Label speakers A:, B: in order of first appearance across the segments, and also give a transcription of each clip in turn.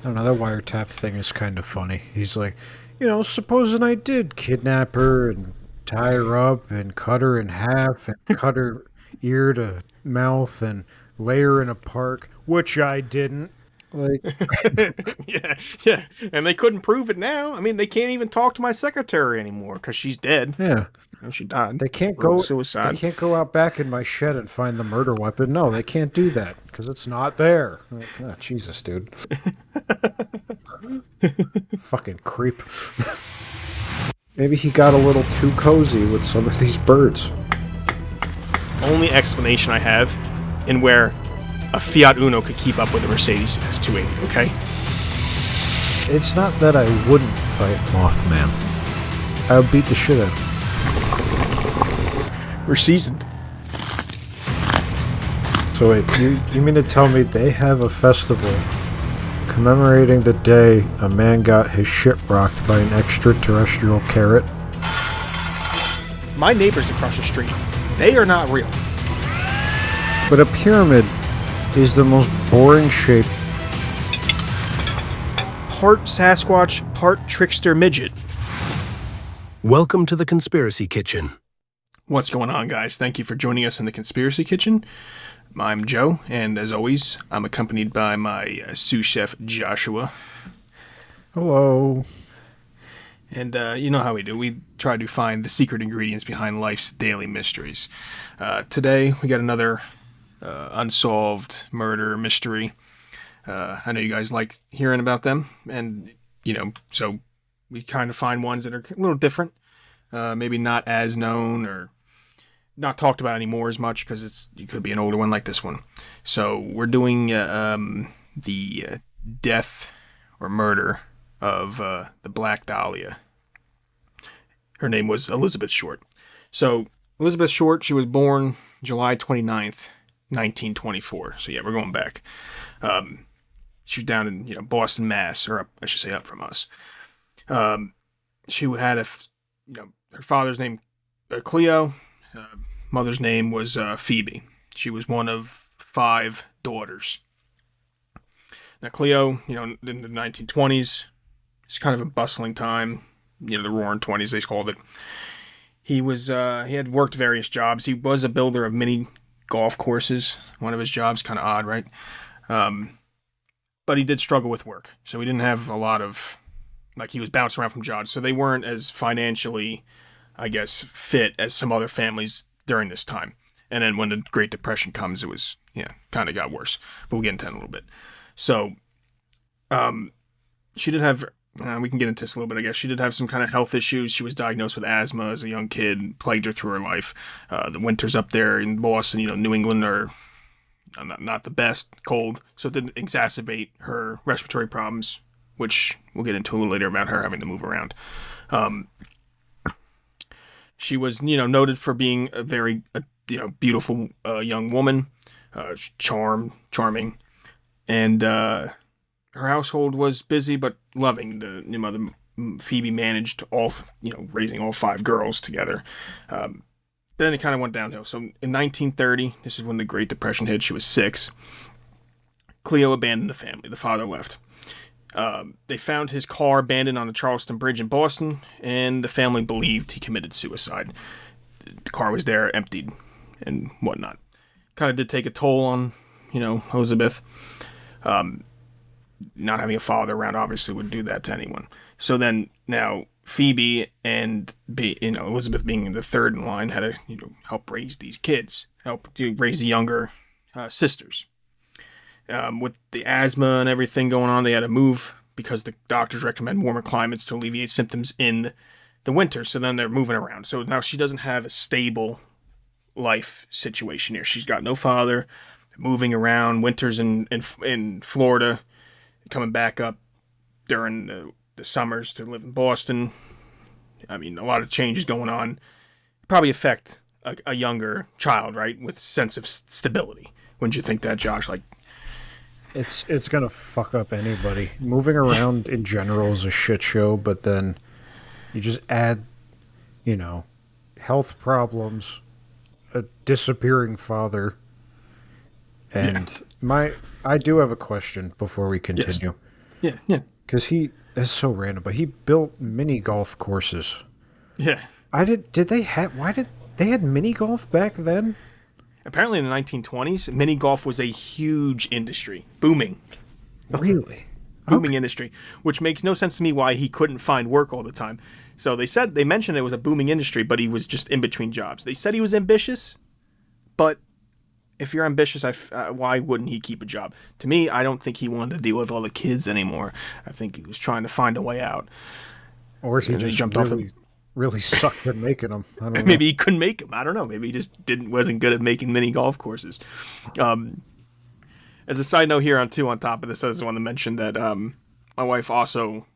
A: I don't know, that wiretap thing is kind of funny. He's like, supposing I did kidnap her and tie her up and cut her in half and cut her ear to mouth and lay her in a park, which I didn't. Like,
B: Yeah, yeah. And they couldn't prove it now. I mean, they can't even talk to my secretary anymore because she's dead.
A: yeah,
B: She died.
A: they can't
B: Or
A: go. They
B: suicide.
A: can't go out back in my shed and find the murder weapon. No, they can't do that because it's not there. Like, oh, Jesus, dude, fucking creep. Maybe he got a little too cozy with some of these birds.
B: Only explanation I have in where a Fiat Uno could keep up with a Mercedes S280, okay?
A: It's not that I wouldn't fight Mothman. I would beat the shit out of him.
B: We're seasoned.
A: So wait, you mean to tell me they have a festival commemorating the day a man got his shit rocked by an extraterrestrial carrot?
B: My neighbors across the street, they are not real.
A: But a pyramid is the most boring shape.
B: Part Sasquatch, part trickster midget.
C: Welcome to the Conspiracy Kitchen.
B: What's going on, guys? Thank you for joining us in the Conspiracy Kitchen. I'm Joe, and as always, I'm accompanied by my sous chef, Joshua.
A: Hello.
B: And you know how we do. We try to find the secret ingredients behind life's daily mysteries. Today, we got another unsolved murder mystery. I know you guys like hearing about them, and, so we kind of find ones that are a little different. Maybe not as known or not talked about anymore as much because it could be an older one like this one. So we're doing the death or murder of the Black Dahlia. Her name was Elizabeth Short. So Elizabeth Short, she was born July 29th, 1924. So yeah, we're going back. She was down in Boston, Mass, or up, I should say up from us. She had her father's name Cleo. Mother's name was Phoebe. She was one of 5 daughters. Now Cleo, in the 1920s, it's kind of a bustling time. The Roaring Twenties, they called it. He had worked various jobs. He was a builder of mini golf courses. One of his jobs, kind of odd, right? But he did struggle with work, so he didn't have a lot of, he was bouncing around from jobs. So they weren't as financially, I guess, fit as some other families during this time. And then when the Great Depression comes, it was, kind of got worse. But we'll get into that in a little bit. So, she did have, we can get into this a little bit, I guess. She did have some kind of health issues. She was diagnosed with asthma as a young kid, plagued her through her life. The winters up there in Boston, New England are not the best, cold. So it didn't exacerbate her respiratory problems, which we'll get into a little later about her having to move around. She was, noted for being a very, beautiful young woman, charming, and her household was busy but loving. The mother Phoebe managed raising all 5 girls together. Then it kind of went downhill. So in 1930, this is when the Great Depression hit. She was 6. Cleo abandoned the family. The father left. They found his car abandoned on the Charleston Bridge in Boston, and the family believed he committed suicide. The car was there, emptied, and whatnot. Kind of did take a toll on, Elizabeth. Not having a father around obviously would do that to anyone. So then, now, Phoebe and Elizabeth being the third in line had to help raise these kids, help to raise the younger sisters. With the asthma and everything going on, they had to move because the doctors recommend warmer climates to alleviate symptoms in the winter. So then they're moving around. So now she doesn't have a stable life situation here. She's got no father, moving around, winters in Florida, coming back up during the summers to live in Boston. I mean, a lot of changes going on. Probably affect a younger child, right, with sense of stability. Wouldn't you think that, Josh?
A: It's gonna fuck up anybody. Moving around in general is a shit show, but then you just add, health problems, a disappearing father, and I do have a question before we continue.
B: Yes. Yeah, yeah,
A: Because he is so random, but he built mini golf courses.
B: yeah.
A: Did they have, why did, they had mini golf back then?
B: Apparently in the 1920s, mini golf was a huge industry, booming.
A: Really?
B: Booming industry, which makes no sense to me why he couldn't find work all the time. So they mentioned it was a booming industry, but he was just in between jobs. They said he was ambitious, but if you're ambitious, why wouldn't he keep a job? To me, I don't think he wanted to deal with all the kids anymore. I think he was trying to find a way out.
A: Or he
B: And
A: just
B: jumped
A: really,
B: off
A: really sucked at making them. I don't know.
B: maybe he couldn't make them. I don't know. Maybe he just wasn't good at making mini golf courses. As a side note here on top of this, I just want to mention that my wife also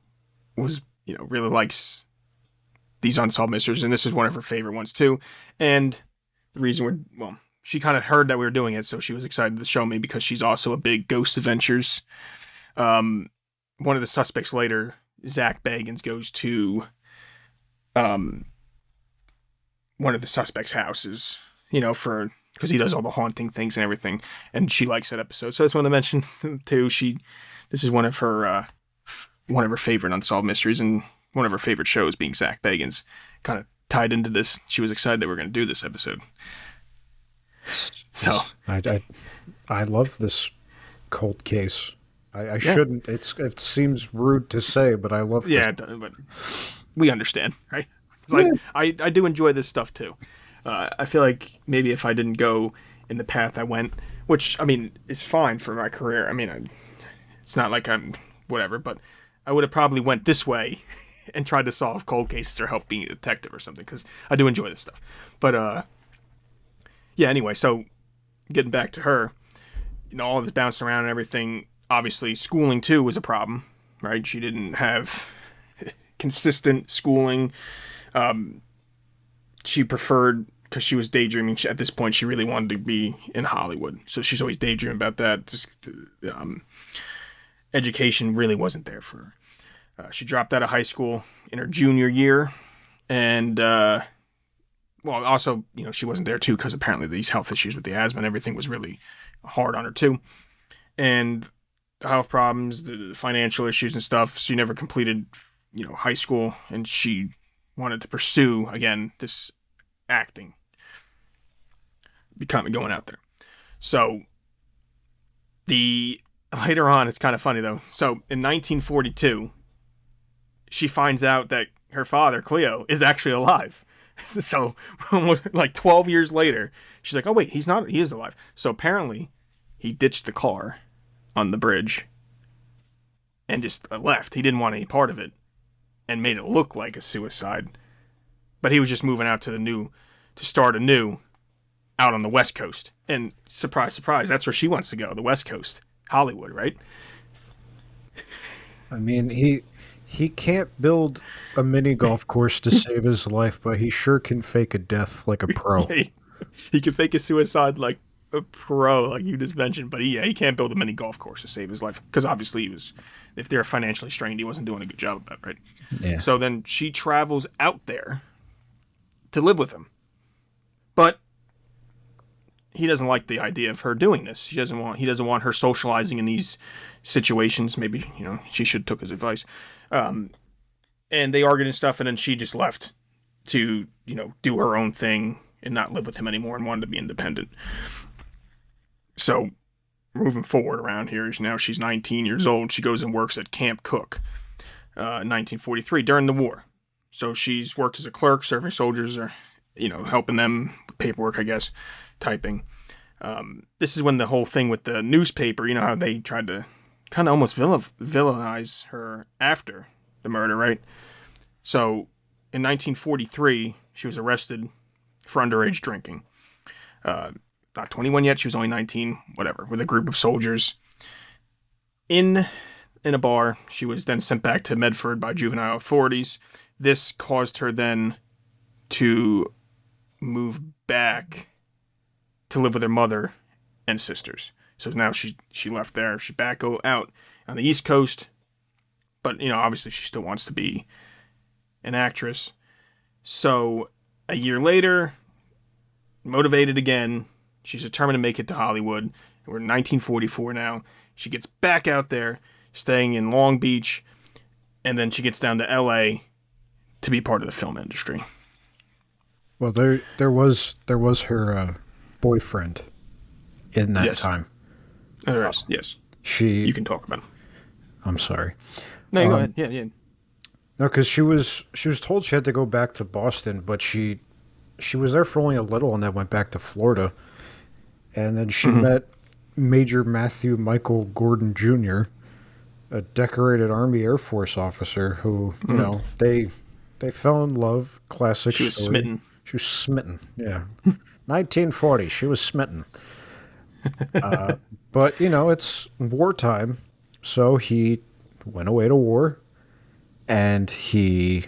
B: was, really likes these unsolved mysteries, and this is one of her favorite ones too. And the reason she kind of heard that we were doing it, so she was excited to show me because she's also a big Ghost Adventures. One of the suspects later, Zach Bagans, goes to one of the suspects' houses, because he does all the haunting things and everything, and she likes that episode. So I just want to mention too. This is one of her favorite unsolved mysteries, and one of her favorite shows being Zach Bagans. Kind of tied into this. She was excited that we were going to do this episode. So
A: I love this cold case. I shouldn't. It seems rude to say, but I love.
B: Yeah, but we understand, right? I do enjoy this stuff too. I feel like maybe if I didn't go in the path I went, which, I mean, is fine for my career. I mean, it's not like I'm whatever, but I would have probably went this way and tried to solve cold cases or help being a detective or something, because I do enjoy this stuff. But, yeah, anyway, so getting back to her, all this bouncing around and everything, obviously schooling too was a problem, right? She didn't have consistent schooling. She preferred, because she was daydreaming at this point, she really wanted to be in Hollywood. So she's always daydreaming about that. Just, education really wasn't there for her. She dropped out of high school in her junior year. And, also, she wasn't there too because apparently these health issues with the asthma and everything was really hard on her too. And the health problems, the financial issues and stuff. She never completed, high school, and she wanted to pursue, again, this acting, going out there. So later on, it's kind of funny though. So in 1942, she finds out that her father, Cleo, is actually alive. So like 12 years later, she's like, oh wait, he is alive. So apparently he ditched the car on the bridge and just left. He didn't want any part of it and made it look like a suicide. But he was just moving out to start anew out on the West Coast. And surprise, surprise, that's where she wants to go, the West Coast. Hollywood, right?
A: I mean, he can't build a mini golf course to save his life, but he sure can fake a death like a pro.
B: He can fake a suicide like a pro, like you just mentioned, but he can't build a mini golf course to save his life, because obviously if they're financially strained, he wasn't doing a good job of that, right?
A: Yeah.
B: So then she travels out there to live with him, but he doesn't like the idea of her doing this. He doesn't want her socializing in these situations. Maybe she should have took his advice. And they argued and stuff, and then she just left to do her own thing and not live with him anymore and wanted to be independent. So moving forward around here, now she's 19 years old. She goes and works at Camp Cook, 1943 during the war. So she's worked as a clerk, serving soldiers, or helping them with paperwork, I guess, typing. This is when the whole thing with the newspaper, how they tried to kind of almost villainize her after the murder, right? So in 1943, she was arrested for underage drinking. Not 21 yet, she was only 19, whatever, with a group of soldiers in a bar. She was then sent back to Medford by juvenile authorities. This caused her then to move back to live with her mother and sisters. So now she left there. She's back out on the East Coast. But, obviously she still wants to be an actress. So a year later, motivated again, she's determined to make it to Hollywood. We're in 1944 now. She gets back out there, staying in Long Beach, and then she gets down to L.A. to be part of the film industry.
A: Well, there was her boyfriend in that time.
B: There is, yes.
A: You
B: can talk about him.
A: I'm sorry.
B: No, you go ahead. Yeah.
A: No, because she was told she had to go back to Boston, but she was there for only a little and then went back to Florida. And then she met Major Matthew Michael Gordon Jr., a decorated Army Air Force officer who, you know, they fell in love. Classic
B: She was
A: story.
B: smitten.
A: She was smitten, yeah. 1940, she was smitten. But, you know, it's wartime, so he went away to war, and he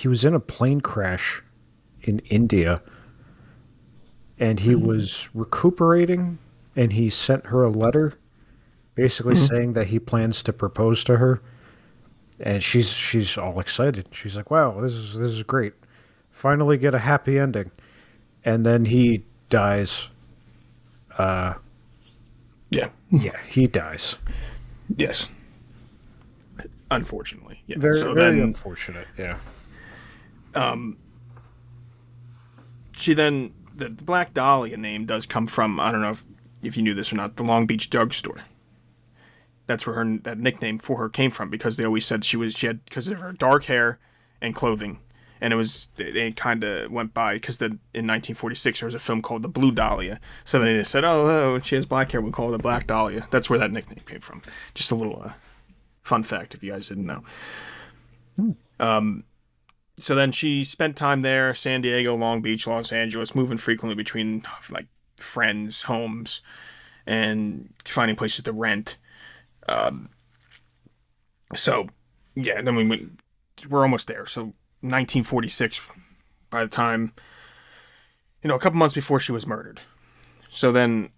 A: was in a plane crash in India, and he was recuperating, and he sent her a letter basically saying that he plans to propose to her, and she's all excited. She's like, wow, this is great. Finally get a happy ending. And then he dies.
B: Yeah.
A: Yeah, he dies.
B: Yes. Unfortunately. Yeah.
A: Very,
B: so
A: very
B: then,
A: unfortunate, yeah.
B: she then, the Black Dahlia name does come from, I don't know if you knew this or not, the Long Beach drugstore. That's where that nickname for her came from, because they always said she had, because of her dark hair and clothing. And it kind of went by, because in 1946 there was a film called The Blue Dahlia. So then they said, oh, she has black hair, we call her the Black Dahlia. That's where that nickname came from. Just a little fun fact if you guys didn't know. So then she spent time there, San Diego, Long Beach, Los Angeles, moving frequently between like friends' homes and finding places to rent. So yeah, then we're almost there. So 1946, by the time, a couple months before she was murdered. So then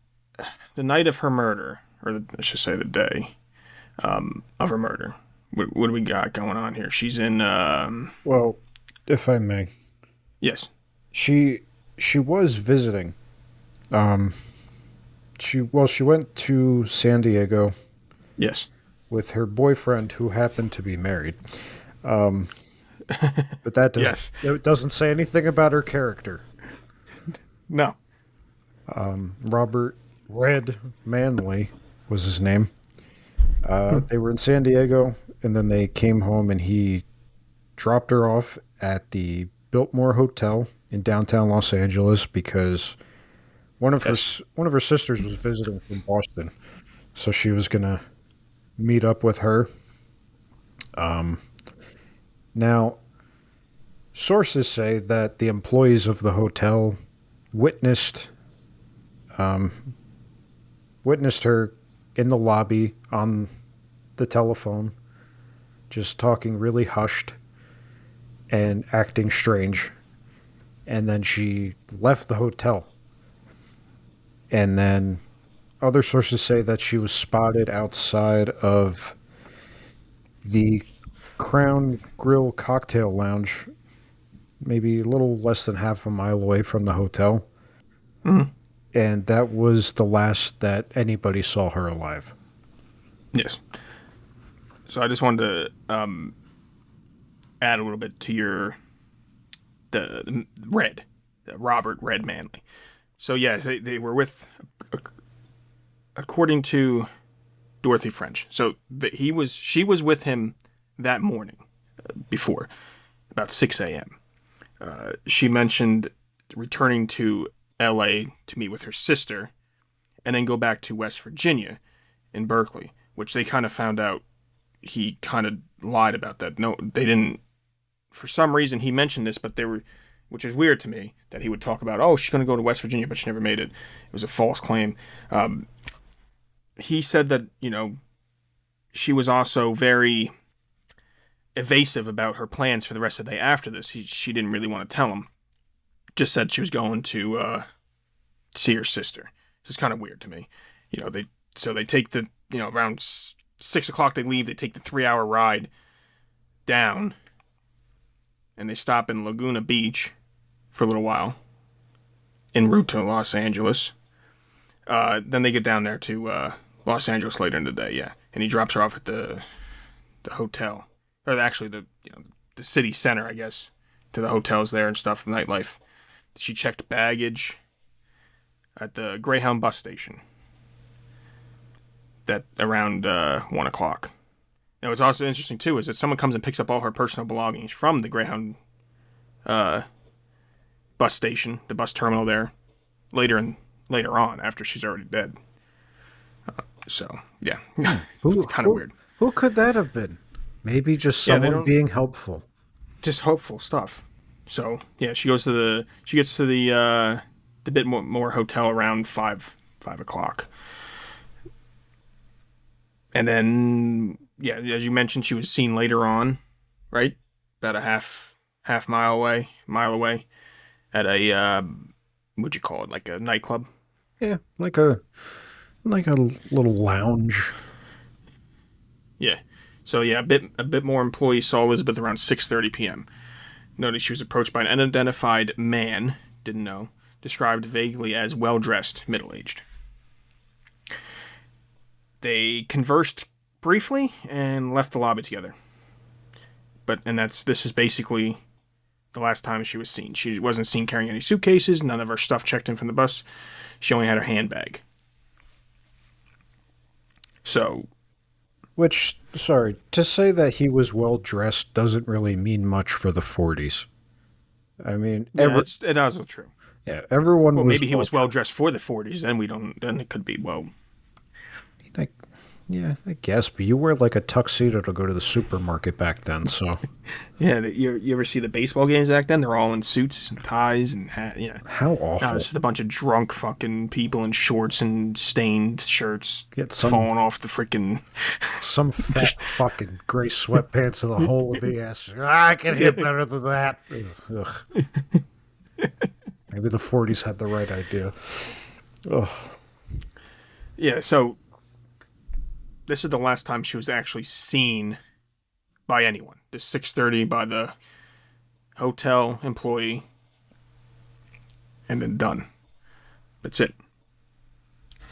B: the night of her murder, or I should say the day of her murder, what do we got going on here? She's in
A: Well, if I may.
B: Yes.
A: She was visiting. She went to San Diego.
B: Yes.
A: With her boyfriend, who happened to be married. But that it doesn't say anything about her character.
B: No.
A: Robert Red Manley was his name. They were in San Diego, and then they came home, and he dropped her off at the Biltmore Hotel in downtown Los Angeles because one of her sisters was visiting from Boston, so she was gonna meet up with her. Now, sources say that the employees of the hotel witnessed her in the lobby on the telephone, just talking really hushed and acting strange. And then she left the hotel. And then other sources say that she was spotted outside of the Crown Grill Cocktail Lounge, maybe a little less than half a mile away from the hotel.
B: Mm-hmm.
A: And that was the last that anybody saw her alive.
B: Yes. So I just wanted to add a little bit to the Robert Red Manley. So yeah, they were with, according to Dorothy French. So she was with him that morning before, about 6 a.m. She mentioned returning to L.A. to meet with her sister and then go back to West Virginia in Berkeley, which they kind of found out he kind of lied about that. No, they didn't. For some reason, he mentioned this, but which is weird to me that he would talk about, oh, she's going to go to West Virginia, but she never made it. It was a false claim. He said that, she was also very evasive about her plans for the rest of the day after this. She didn't really want to tell him. Just said she was going to see her sister. It's kind of weird to me. They take the, around 6 o'clock they leave. They take the 3-hour ride down, and they stop in Laguna Beach for a little while en route to Los Angeles. Then they get down there to Los Angeles later in the day, yeah. and he drops her off at the hotel, or actually the city center, I guess, to the hotels there and stuff, the nightlife. She checked baggage at the Greyhound bus station. That around 1 o'clock. Now, what's also interesting too is that someone comes and picks up all her personal belongings from the Greyhound bus station, the bus terminal there, later on after she's already dead. So yeah, kind of weird.
A: Who could that have been? Maybe just someone being helpful.
B: Just hopeful stuff. So yeah, she gets to the bit more hotel around 5 o'clock. And then, yeah, as you mentioned, she was seen later on, right? About a half mile away, at a what'd you call it? Like a nightclub?
A: Yeah, like a little lounge.
B: Yeah. So yeah, a bit more employees saw Elizabeth around 6:30 p.m. Noted she was approached by an unidentified man, didn't know, described vaguely as well-dressed, middle-aged. They conversed briefly and left the lobby together. This is basically the last time she was seen. She wasn't seen carrying any suitcases, none of her stuff checked in from the bus. She only had her handbag. So,
A: to say that he was well dressed doesn't really mean much for the 40s. I mean,
B: it also true.
A: Yeah, everyone was.
B: Well, maybe he was well dressed for the 40s. Then it could be
A: Yeah, I guess, but you wear like a tuxedo to go to the supermarket back then, so.
B: Yeah, you ever see the baseball games back then? They're all in suits and ties and hats. Yeah.
A: How awful.
B: No, it's just a bunch of drunk fucking people in shorts and stained shirts falling off the freaking...
A: Some fat fucking gray sweatpants in the hole of the ass. I can hit better than that. Ugh. Maybe the 40s had the right idea. Ugh.
B: Yeah, so... This is the last time she was actually seen by anyone. This 6:30 by the hotel employee. And then done. That's it.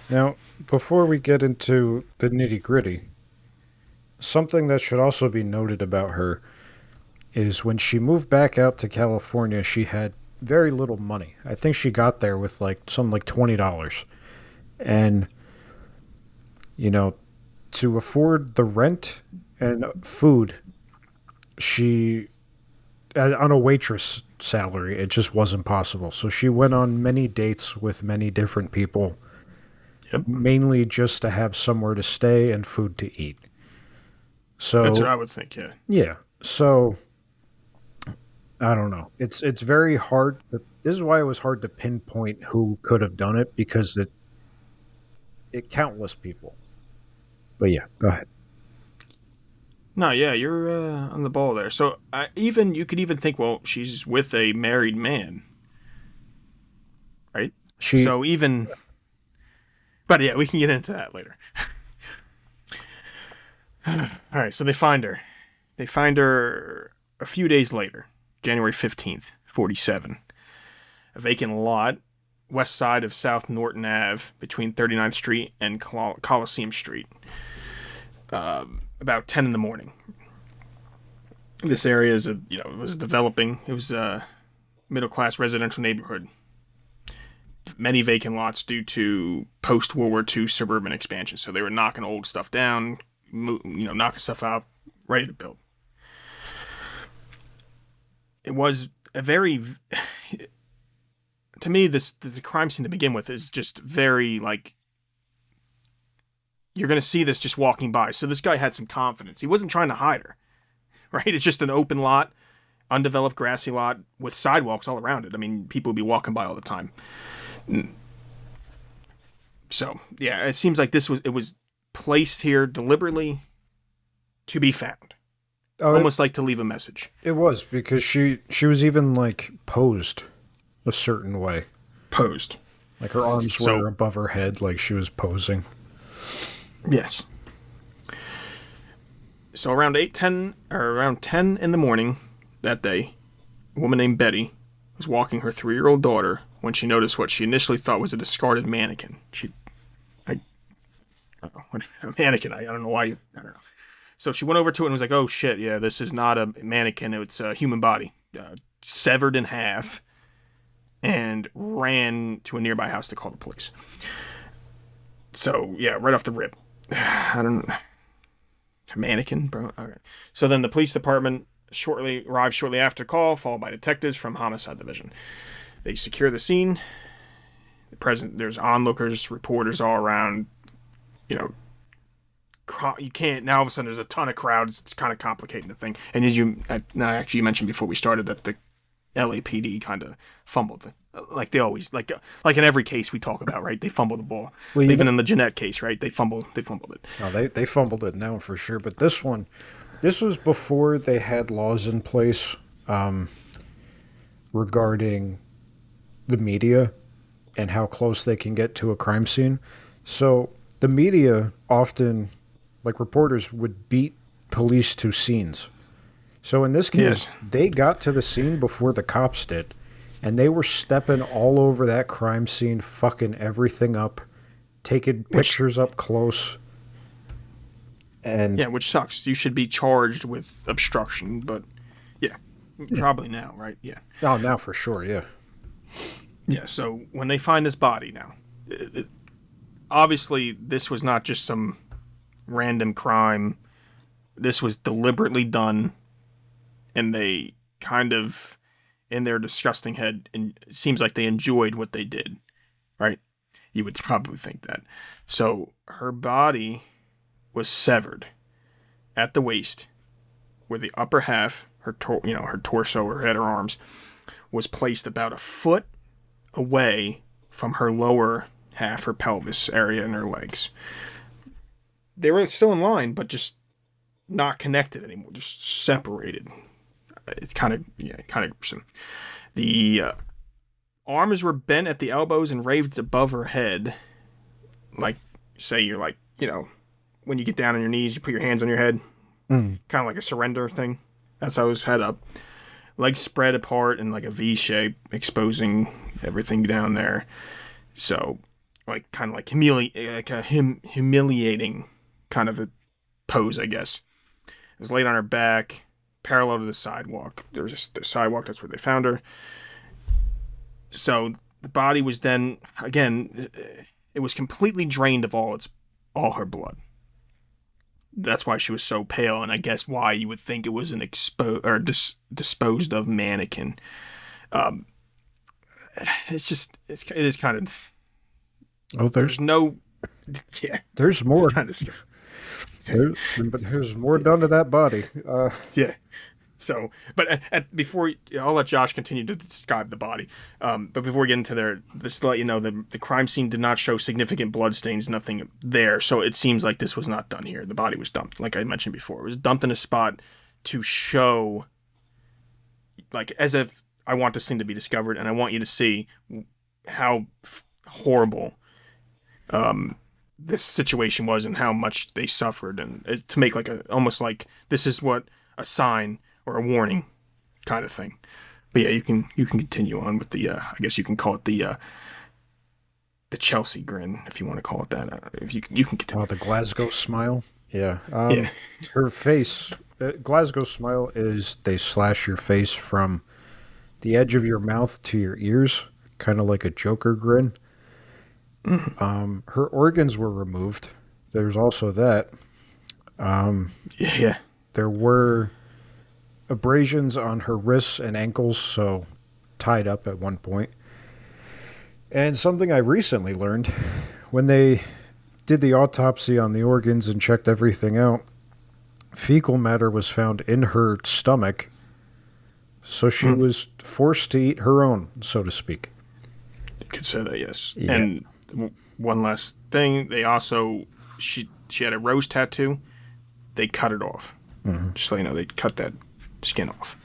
A: Now, before we get into the nitty-gritty, something that should also be noted about her is when she moved back out to California, she had very little money. I think she got there with something like $20. And, to afford the rent and food, on a waitress salary, it just wasn't possible. So she went on many dates with many different people, mainly just to have somewhere to stay and food to eat. So
B: that's what I would think, yeah.
A: Yeah. So I don't know. It's very hard. This is why it was hard to pinpoint who could have done it, because it countless people. But yeah, go ahead.
B: No, yeah, you're on the ball there. So you could even think, well, she's with a married man, right? But yeah, we can get into that later. All right, so they find her. They find her a few days later, January 15th, 47. A vacant lot, west side of South Norton Ave, between 39th Street and Coliseum Street. About 10 in the morning. This area was developing. It was a middle-class residential neighborhood. Many vacant lots due to post-World War II suburban expansion. So they were knocking old stuff down, knocking stuff out, ready to build. It was a very... To me, the crime scene to begin with is just very, you're going to see this just walking by. So this guy had some confidence. He wasn't trying to hide her, right? It's just an open lot, undeveloped grassy lot with sidewalks all around it. I mean, people would be walking by all the time. So, yeah, it seems like it was placed here deliberately to be found. Almost like to leave a message.
A: It was, because she was even, posed a certain way.
B: Posed.
A: Like her arms were above her head, like she was posing.
B: Yes. So around 10 in the morning that day, a woman named Betty was walking her 3-year-old daughter when she noticed what she initially thought was a discarded mannequin. don't know, a mannequin. I don't know why. I don't know. So she went over to it and was like, "Oh shit, yeah, this is not a mannequin. It's a human body, severed in half," and ran to a nearby house to call the police. So yeah, right off the rip, I don't. A mannequin, bro. Okay. So then the police department arrived shortly after the call, followed by detectives from Homicide Division. They secure the scene. There's onlookers, reporters all around. You know, you can't, now all of a sudden there's a ton of crowds. It's kind of complicating the thing. And as you mentioned before we started that the LAPD kind of fumbled, like they always, like in every case we talk about, right? They fumble the ball. Well, even in the Jeanette case, right? They fumbled it.
A: No, they fumbled it now for sure. But this was before they had laws in place regarding the media and how close they can get to a crime scene. So the media often, like reporters, would beat police to scenes. So in this case, they got to the scene before the cops did, and they were stepping all over that crime scene, fucking everything up, taking pictures up close. And
B: yeah, which sucks. You should be charged with obstruction, but probably now, right? Yeah.
A: Oh, now for sure, yeah.
B: Yeah, so when they find this body now, obviously this was not just some random crime. This was deliberately done, and they kind of, in their disgusting head, and it seems like they enjoyed what they did, right? You would probably think that. So her body was severed at the waist, where the upper half, her torso, her head, her arms, was placed about a foot away from her lower half, her pelvis area, and her legs. They were still in line, but just not connected anymore, just separated. It's kind of gruesome. The arms were bent at the elbows and raised above her head, like, say you're like, when you get down on your knees, you put your hands on your head, kind of like a surrender thing. That's how it was head up. Legs spread apart in like a V shape, exposing everything down there. So, like, kind of like humiliating kind of a pose, I guess. It was laid on her back, parallel to the sidewalk. There was just the sidewalk, that's where they found her. So the body was then, again, it was completely drained of all her blood. That's why she was so pale, and I guess why you would think it was an disposed of mannequin. It is kind of.
A: Oh,
B: there's no. Yeah,
A: there's more.
B: It's kind of disgusting.
A: There's more done to that body.
B: Yeah. So, but before I'll let Josh continue to describe the body. But before we get into there, just to let you know, the crime scene did not show significant blood stains, nothing there. So it seems like this was not done here. The body was dumped, like I mentioned before. It was dumped in a spot to show, like, as if I want this thing to be discovered, and I want you to see how horrible this situation was and how much they suffered, and to make like almost like this is what a sign or a warning kind of thing. But yeah, you can continue on with the I guess you can call it the Chelsea grin, if you want to call it that. If you can continue.
A: Oh, the Glasgow smile. Yeah.
B: Yeah.
A: Her face, Glasgow smile is they slash your face from the edge of your mouth to your ears, kind of like a Joker grin. Mm-hmm. Her organs were removed. There's also that.
B: Yeah.
A: There were abrasions on her wrists and ankles, so tied up at one point. And something I recently learned, when they did the autopsy on the organs and checked everything out, fecal matter was found in her stomach, so she was forced to eat her own, so to speak.
B: You could say that, yes.
A: Yeah.
B: And one last thing, they also, she had a rose tattoo. They cut it off. Mm-hmm. Just so you know, they cut that skin off.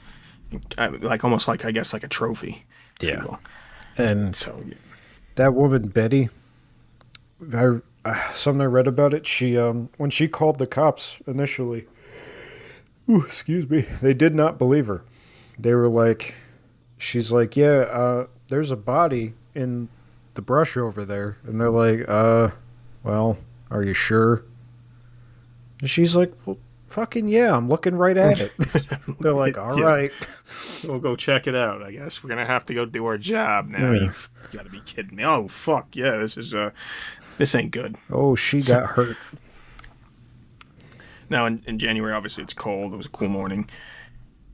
B: Like almost like, I guess, like a trophy.
A: Yeah. And
B: so, yeah.
A: That woman, Betty, something I read about it, she when she called the cops initially, excuse me, they did not believe her. They were like, she's like, yeah, there's a body in the brush over there. And they're like, well, Are you sure? And she's like, well, fucking yeah, I'm looking right at it. They're like, all right.
B: We'll go check it out, I guess. We're going to have to go do our job now.
A: Yeah.
B: You've got to be kidding me. Oh, fuck. Yeah, this ain't good.
A: Oh, she got hurt.
B: Now, in January, obviously, it's cold. It was a cool morning.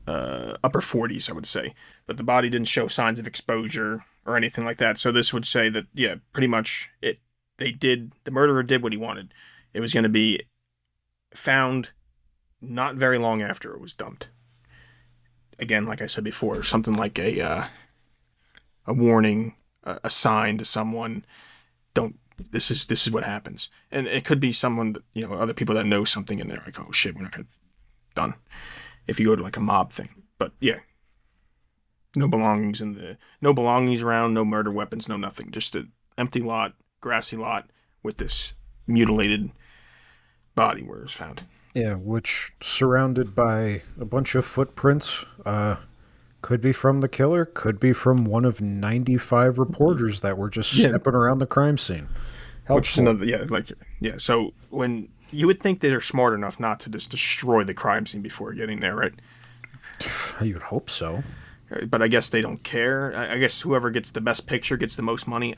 B: Upper 40s, I would say. But the body didn't show signs of exposure or anything like that. So this would say that, yeah, pretty much the murderer did what he wanted. It was going to be found not very long after it was dumped. Again, like I said before, something like a warning, a sign to someone. Don't. This is what happens, and it could be someone that, other people that know something, and they're like, oh shit, we're not gonna done. If you go to like a mob thing, but yeah, no belongings around, no murder weapons, no nothing, just an empty lot, grassy lot with this mutilated body where it was found.
A: Yeah, which surrounded by a bunch of footprints. Could be from the killer, could be from one of 95 reporters that were just stepping around the crime scene. Helpful.
B: Which is another, so when you would think they're smart enough not to just destroy the crime scene before getting there, right?
A: You would hope so.
B: But I guess they don't care. I guess whoever gets the best picture gets the most money.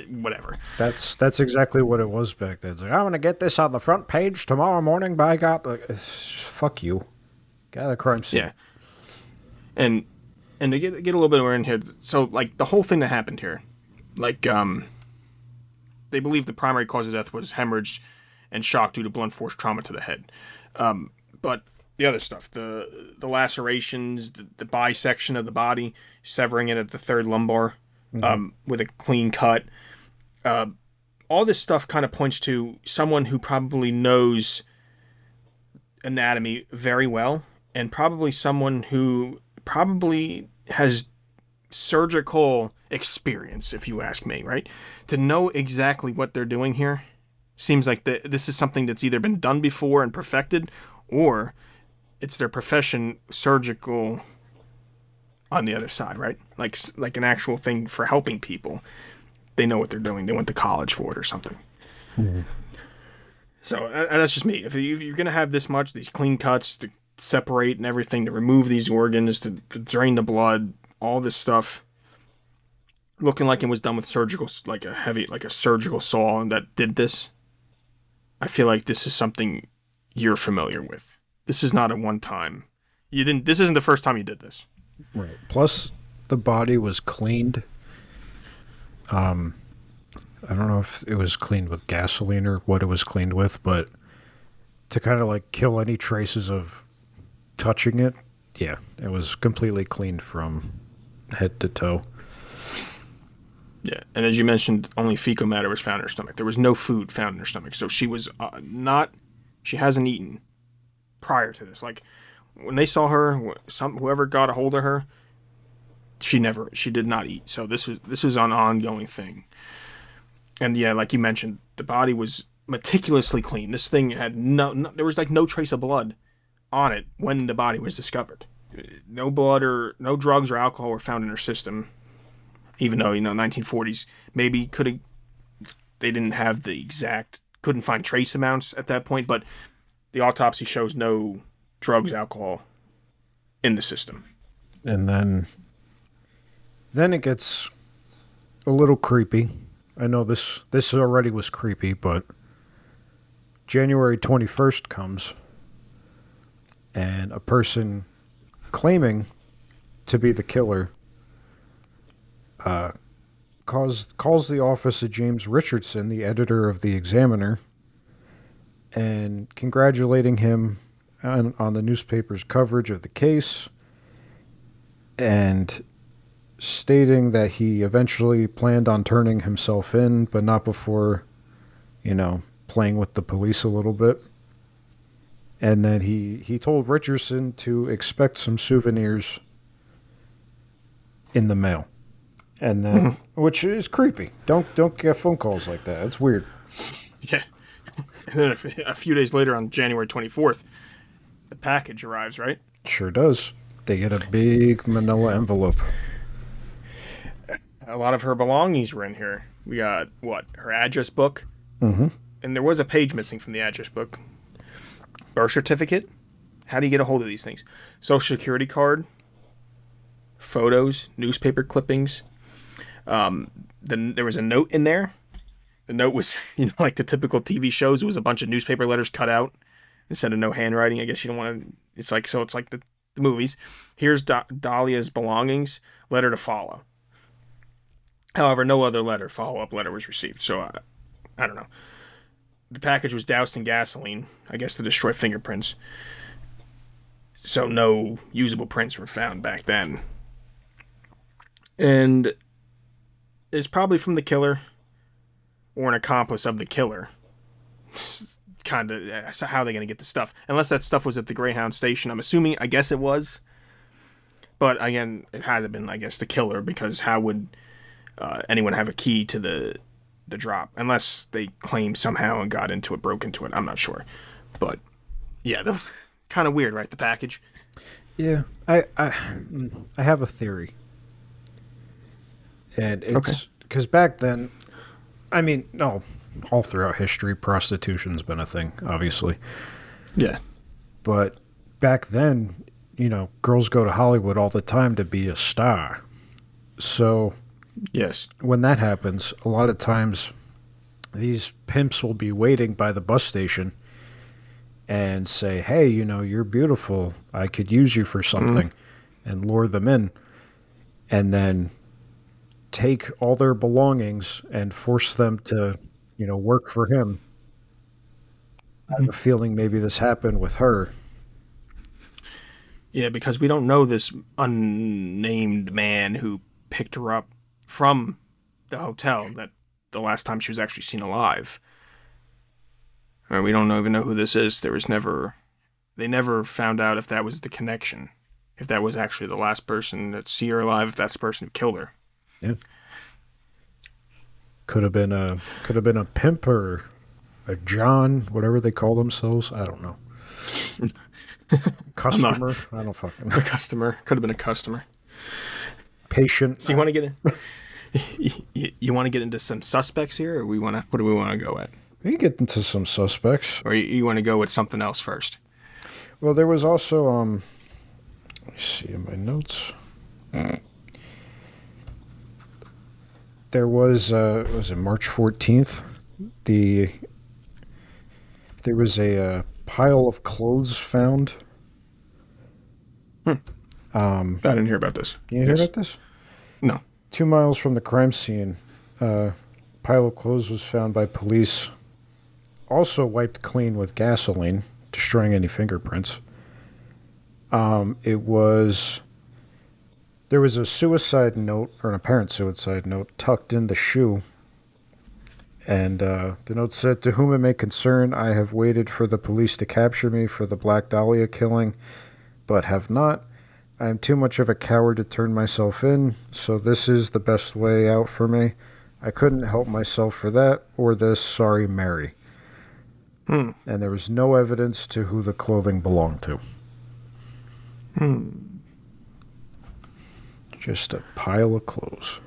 B: Whatever.
A: That's exactly what it was back then. It's like, I'm going to get this on the front page tomorrow morning, by God. Fuck you. Get out of the crime scene.
B: Yeah. And to get a little bit more in here, so like the whole thing that happened here, like they believe the primary cause of death was hemorrhage and shock due to blunt force trauma to the head. But the other stuff, the lacerations, the bisection of the body, severing it at the third lumbar, with a clean cut, all this stuff kind of points to someone who probably knows anatomy very well, and probably someone who probably has surgical experience, if you ask me, right? To know exactly what they're doing here seems like this is something that's either been done before and perfected, or it's their profession, surgical, on the other side, right? Like an actual thing for helping people. They know what they're doing. They went to college for it or something. Mm-hmm. So that's just me. If you're going to have this much, these clean cuts to separate and everything, to remove these organs, to drain the blood, all this stuff, looking like it was done with surgical, like a surgical saw that did this, I feel like this is something you're familiar with. This is not a one-time. This isn't the first time you did this.
A: Right. Plus, the body was cleaned. I don't know if it was cleaned with gasoline or what it was cleaned with, but to kind of like kill any traces of touching it, yeah, it was completely cleaned from head to toe.
B: Yeah, and as you mentioned, only fecal matter was found in her stomach. There was no food found in her stomach, so she was she hasn't eaten prior to this. Like, when they saw her, whoever got a hold of her, she did not eat. So this was an ongoing thing. And yeah, like you mentioned, the body was meticulously clean. This thing had there was like no trace of blood on it when the body was discovered. No blood or no drugs or alcohol were found in her system. Even though, 1940s, maybe they didn't have the exact, couldn't find trace amounts at that point, but the autopsy shows no drugs, alcohol in the system.
A: And then it gets a little creepy. I know this already was creepy, but January 21st comes, and a person claiming to be the killer calls the office of James Richardson, the editor of the Examiner, and congratulating him on the newspaper's coverage of the case, and stating that he eventually planned on turning himself in, but not before, playing with the police a little bit. And then he told Richardson to expect some souvenirs in the mail. And then, which is creepy. Don't get phone calls like that. It's weird.
B: Yeah. And then a few days later, on January 24th, the package arrives, right?
A: Sure does. They get a big manila envelope.
B: A lot of her belongings were in here. We got, her address book, and there was a page missing from the address book. Birth certificate. How do you get a hold of these things? Social security card. Photos, newspaper clippings. Then there was a note in there. The note was, like the typical TV shows. It was a bunch of newspaper letters cut out instead of no handwriting. I guess you don't want to. It's like the movies. Here's Dahlia's belongings. Letter to follow. However, no other follow-up letter was received. So I don't know. The package was doused in gasoline, I guess to destroy fingerprints. So no usable prints were found back then. And it's probably from the killer or an accomplice of the killer. Kind of, so how are they going to get the stuff? Unless that stuff was at the Greyhound station. I'm assuming, I guess it was. But again, it had to have been, I guess, the killer, because how would anyone have a key to the drop? Unless they claimed somehow and got into it, broke into it. I'm not sure. But, yeah, it's kind of weird, right, the package?
A: Yeah, I have a theory. And it's because back then, I mean, no, all throughout history, prostitution's been a thing, obviously.
B: Yeah.
A: But back then, girls go to Hollywood all the time to be a star. So,
B: yes,
A: when that happens, a lot of times these pimps will be waiting by the bus station and say, hey, you're beautiful. I could use you for something, and lure them in. And then take all their belongings and force them to, work for him. I have a feeling maybe this happened with her.
B: Yeah, because we don't know this unnamed man who picked her up from the hotel that the last time she was actually seen alive. Or we don't even know who this is. They never found out if that was the connection. If that was actually the last person that see her alive, if that's the person who killed her.
A: Yeah. Could have been a pimp or a John, whatever they call themselves. I don't know. Customer. I don't fucking know.
B: A customer. Could have been a customer.
A: Patient.
B: So you want to get in? You want to get into some suspects here, or what do we want to go at?
A: We can get into some suspects.
B: Or you want to go with something else first?
A: Well, there was also let me see in my notes. There was it March 14th? There was a pile of clothes found.
B: I didn't hear about this.
A: You hear about this?
B: No.
A: 2 miles from the crime scene, pile of clothes was found by police. Also wiped clean with gasoline, destroying any fingerprints. There was a suicide note, or an apparent suicide note, tucked in the shoe. And the note said, "To whom it may concern, I have waited for the police to capture me for the Black Dahlia killing, but have not. I am too much of a coward to turn myself in, so this is the best way out for me. I couldn't help myself for that, or this, sorry, Mary." And there was no evidence to who the clothing belonged to. Just a pile of clothes.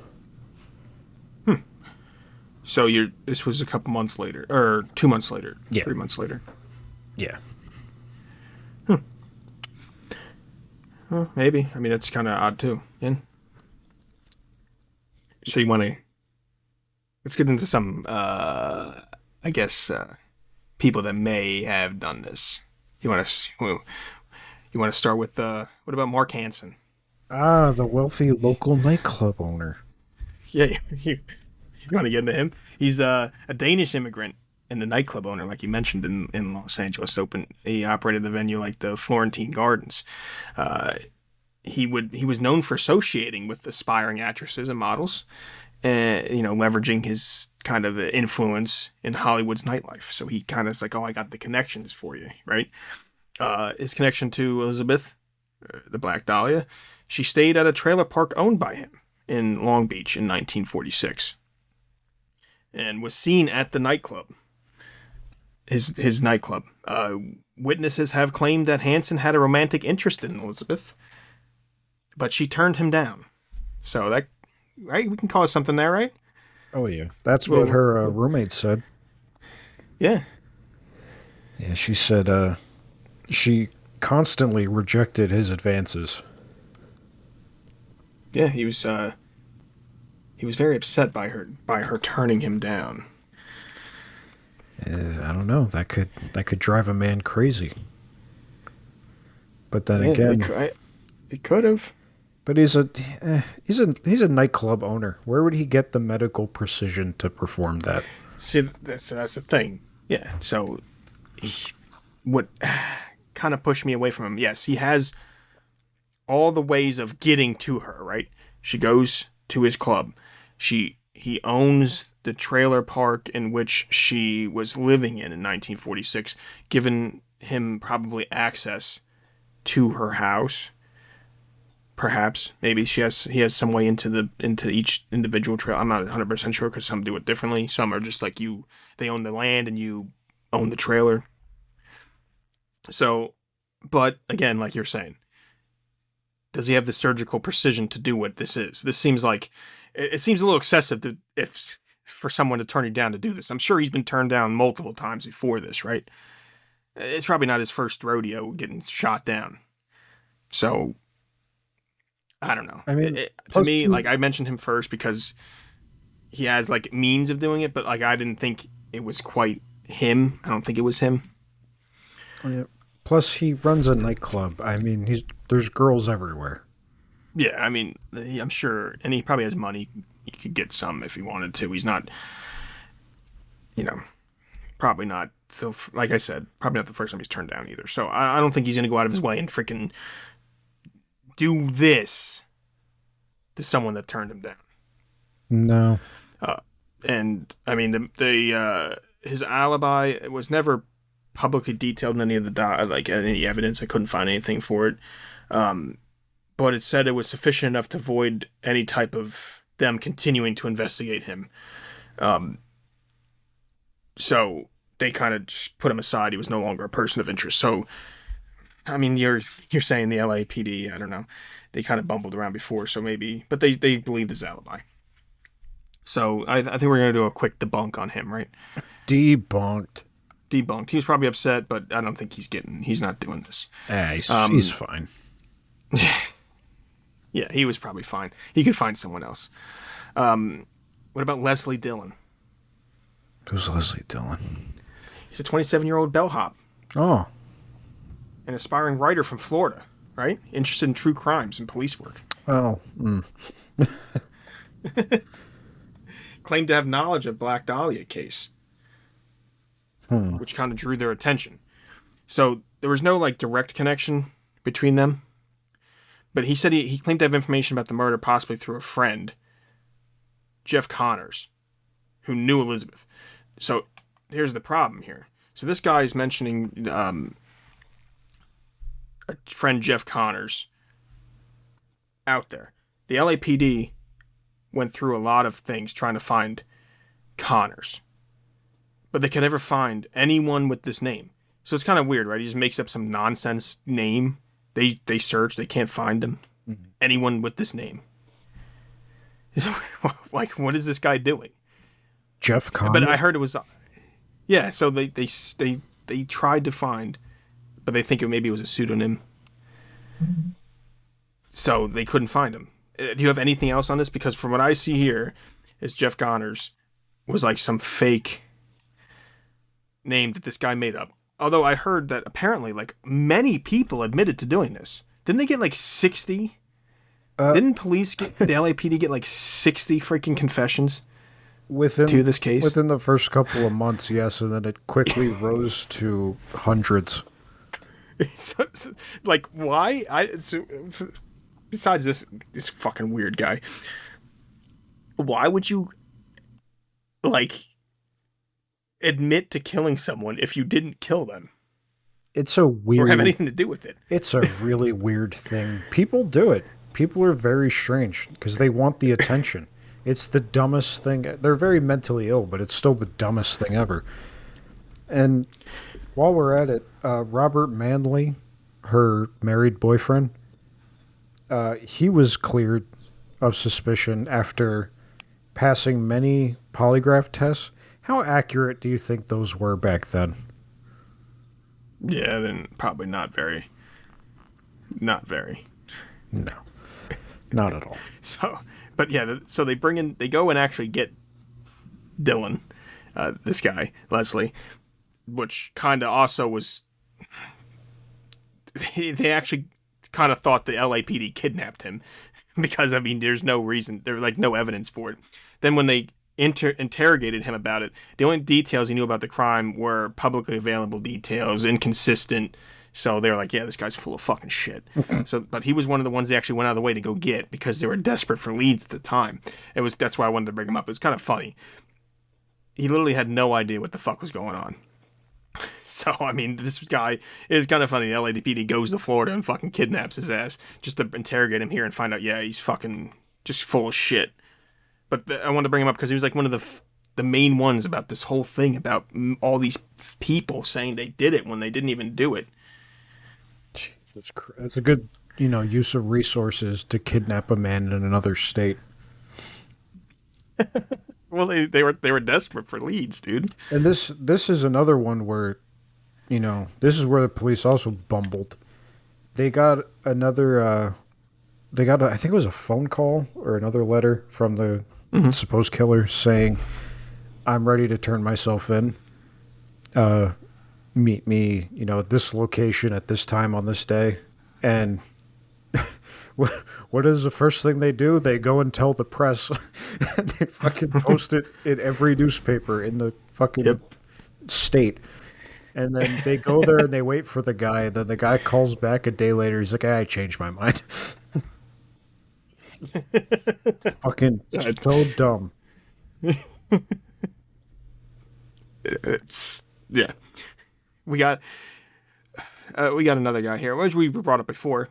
B: So this was a couple months later, or 2 months later,
A: Yeah.
B: 3 months later.
A: Yeah.
B: Well, maybe. I mean, that's kind of odd too. Yeah. So you want to? Let's get into some, I guess, people that may have done this. You want to start with what about Mark Hansen?
A: Ah, the wealthy local nightclub owner.
B: Yeah, you want to get into him? He's a Danish immigrant and the nightclub owner, like you mentioned, in Los Angeles. He operated the venue like the Florentine Gardens. He was known for associating with aspiring actresses and models, and leveraging his kind of influence in Hollywood's nightlife. So he kind of is like, "Oh, I got the connections for you," right? His connection to Elizabeth, the Black Dahlia, she stayed at a trailer park owned by him in Long Beach in 1946, and was seen at the nightclub. His nightclub. Witnesses have claimed that Hansen had a romantic interest in Elizabeth, but she turned him down. So that, right? We can call it something there, right?
A: Oh, yeah. That's what her roommate said.
B: Yeah.
A: Yeah, she said she constantly rejected his advances.
B: Yeah, he was very upset by her turning him down.
A: I don't know. That could drive a man crazy. But then
B: Yeah,
A: again,
B: it could have.
A: but he's a nightclub owner. Where would he get the medical precision to perform that?
B: See, that's the thing. Yeah. So, what kind of pushed me away from him? Yes, he has all the ways of getting to her. Right. She goes to his club. He owns the trailer park in which she was living in 1946, giving him probably access to her house. Perhaps, maybe he has some way into each individual trail. I'm not 100% sure because some do it differently. Some are just like you; they own the land and you own the trailer. So, but again, like you're saying, does he have the surgical precision to do what this is? This seems like it seems a little excessive for someone to turn you down to do this. I'm sure he's been turned down multiple times before this, right? It's probably not his first rodeo getting shot down. So, I don't know.
A: I mean,
B: To me, like I mentioned him first because he has like means of doing it, but like I didn't think it was quite him. I don't think it was him.
A: Yeah. Plus, he runs a nightclub. I mean, there's girls everywhere.
B: Yeah, I mean, I'm sure, and he probably has money. He could get some if he wanted to. He's not, probably not. Like I said, probably not the first time he's turned down either. So I don't think he's gonna go out of his way and freaking do this to someone that turned him down.
A: No.
B: And I mean, his alibi was never publicly detailed in any of any evidence. I couldn't find anything for it. But it said it was sufficient enough to void any type of them continuing to investigate him. So they kind of just put him aside. He was no longer a person of interest. So, I mean, you're saying the LAPD, I don't know. They kind of bumbled around before, so maybe, but they believed his alibi. So I think we're going to do a quick debunk on him, right?
A: Debunked.
B: He was probably upset, but I don't think he's not doing this.
A: He's fine.
B: Yeah, he was probably fine. He could find someone else. What about Leslie Dillon?
A: Who's Leslie Dillon?
B: He's a 27-year-old bellhop.
A: Oh.
B: An aspiring writer from Florida, right? Interested in true crimes and police work.
A: Oh.
B: Claimed to have knowledge of Black Dahlia case. Which kind of drew their attention. So there was no like direct connection between them. But he said he claimed to have information about the murder possibly through a friend, Jeff Connors, who knew Elizabeth. So here's the problem here. So this guy is mentioning a friend, Jeff Connors, out there. The LAPD went through a lot of things trying to find Connors. But they could never find anyone with this name. So it's kind of weird, right? He just makes up some nonsense name. They search, they can't find him. Mm-hmm. Anyone with this name. Like, what is this guy doing?
A: Jeff Connors?
B: But I heard it was... Yeah, so they tried to find, but they think maybe it was a pseudonym. Mm-hmm. So they couldn't find him. Do you have anything else on this? Because from what I see here, is Jeff Connors was like some fake name that this guy made up. Although I heard that apparently like many people admitted to doing this. Didn't they get like 60? Didn't police the LAPD get like 60 freaking confessions to this case?
A: Within the first couple of months, yes, and then it quickly rose to hundreds.
B: So, like, why? Besides this fucking weird guy, why would you like admit to killing someone if you didn't kill them?
A: It's a weird...
B: Or have anything to do with it.
A: It's a really weird thing. People do it. People are very strange because they want the attention. It's the dumbest thing. They're very mentally ill, but it's still the dumbest thing ever. And while we're at it, Robert Manley, her married boyfriend, he was cleared of suspicion after passing many polygraph tests. How accurate do you think those were back then?
B: Yeah, then probably not very. Not very.
A: No, not at all.
B: So, but yeah, so they go and actually get Dylan, this guy, Leslie, which kind of also was, they actually kind of thought the LAPD kidnapped him because, I mean, there's no reason, there's like no evidence for it. Then when they interrogated him about it, the only details he knew about the crime were publicly available details, inconsistent. So they were like, yeah, this guy's full of fucking shit. So, but he was one of the ones they actually went out of the way to go get because they were desperate for leads at the time. That's why I wanted to bring him up. It was kind of funny. He literally had no idea what the fuck was going on. So, I mean, this guy is kind of funny. The LAPD goes to Florida and fucking kidnaps his ass just to interrogate him here and find out, yeah, he's fucking just full of shit. But I wanted to bring him up because he was like one of the main ones about this whole thing about all these people saying they did it when they didn't even do it.
A: Jeez, that's a good, use of resources to kidnap a man in another state.
B: Well, they were desperate for leads, dude.
A: And this is another one where, this is where the police also bumbled. They got another, I think it was a phone call or another letter from the supposed killer saying, "I'm ready to turn myself in. Meet me, at this location at this time on this day." And what is the first thing they do? They go and tell the press. They fucking post it in every newspaper in the fucking state. And then they go there and they wait for the guy. Then the guy calls back a day later. He's like, I changed my mind. Fucking so dumb.
B: It's, yeah. We got another guy here, which we brought up before.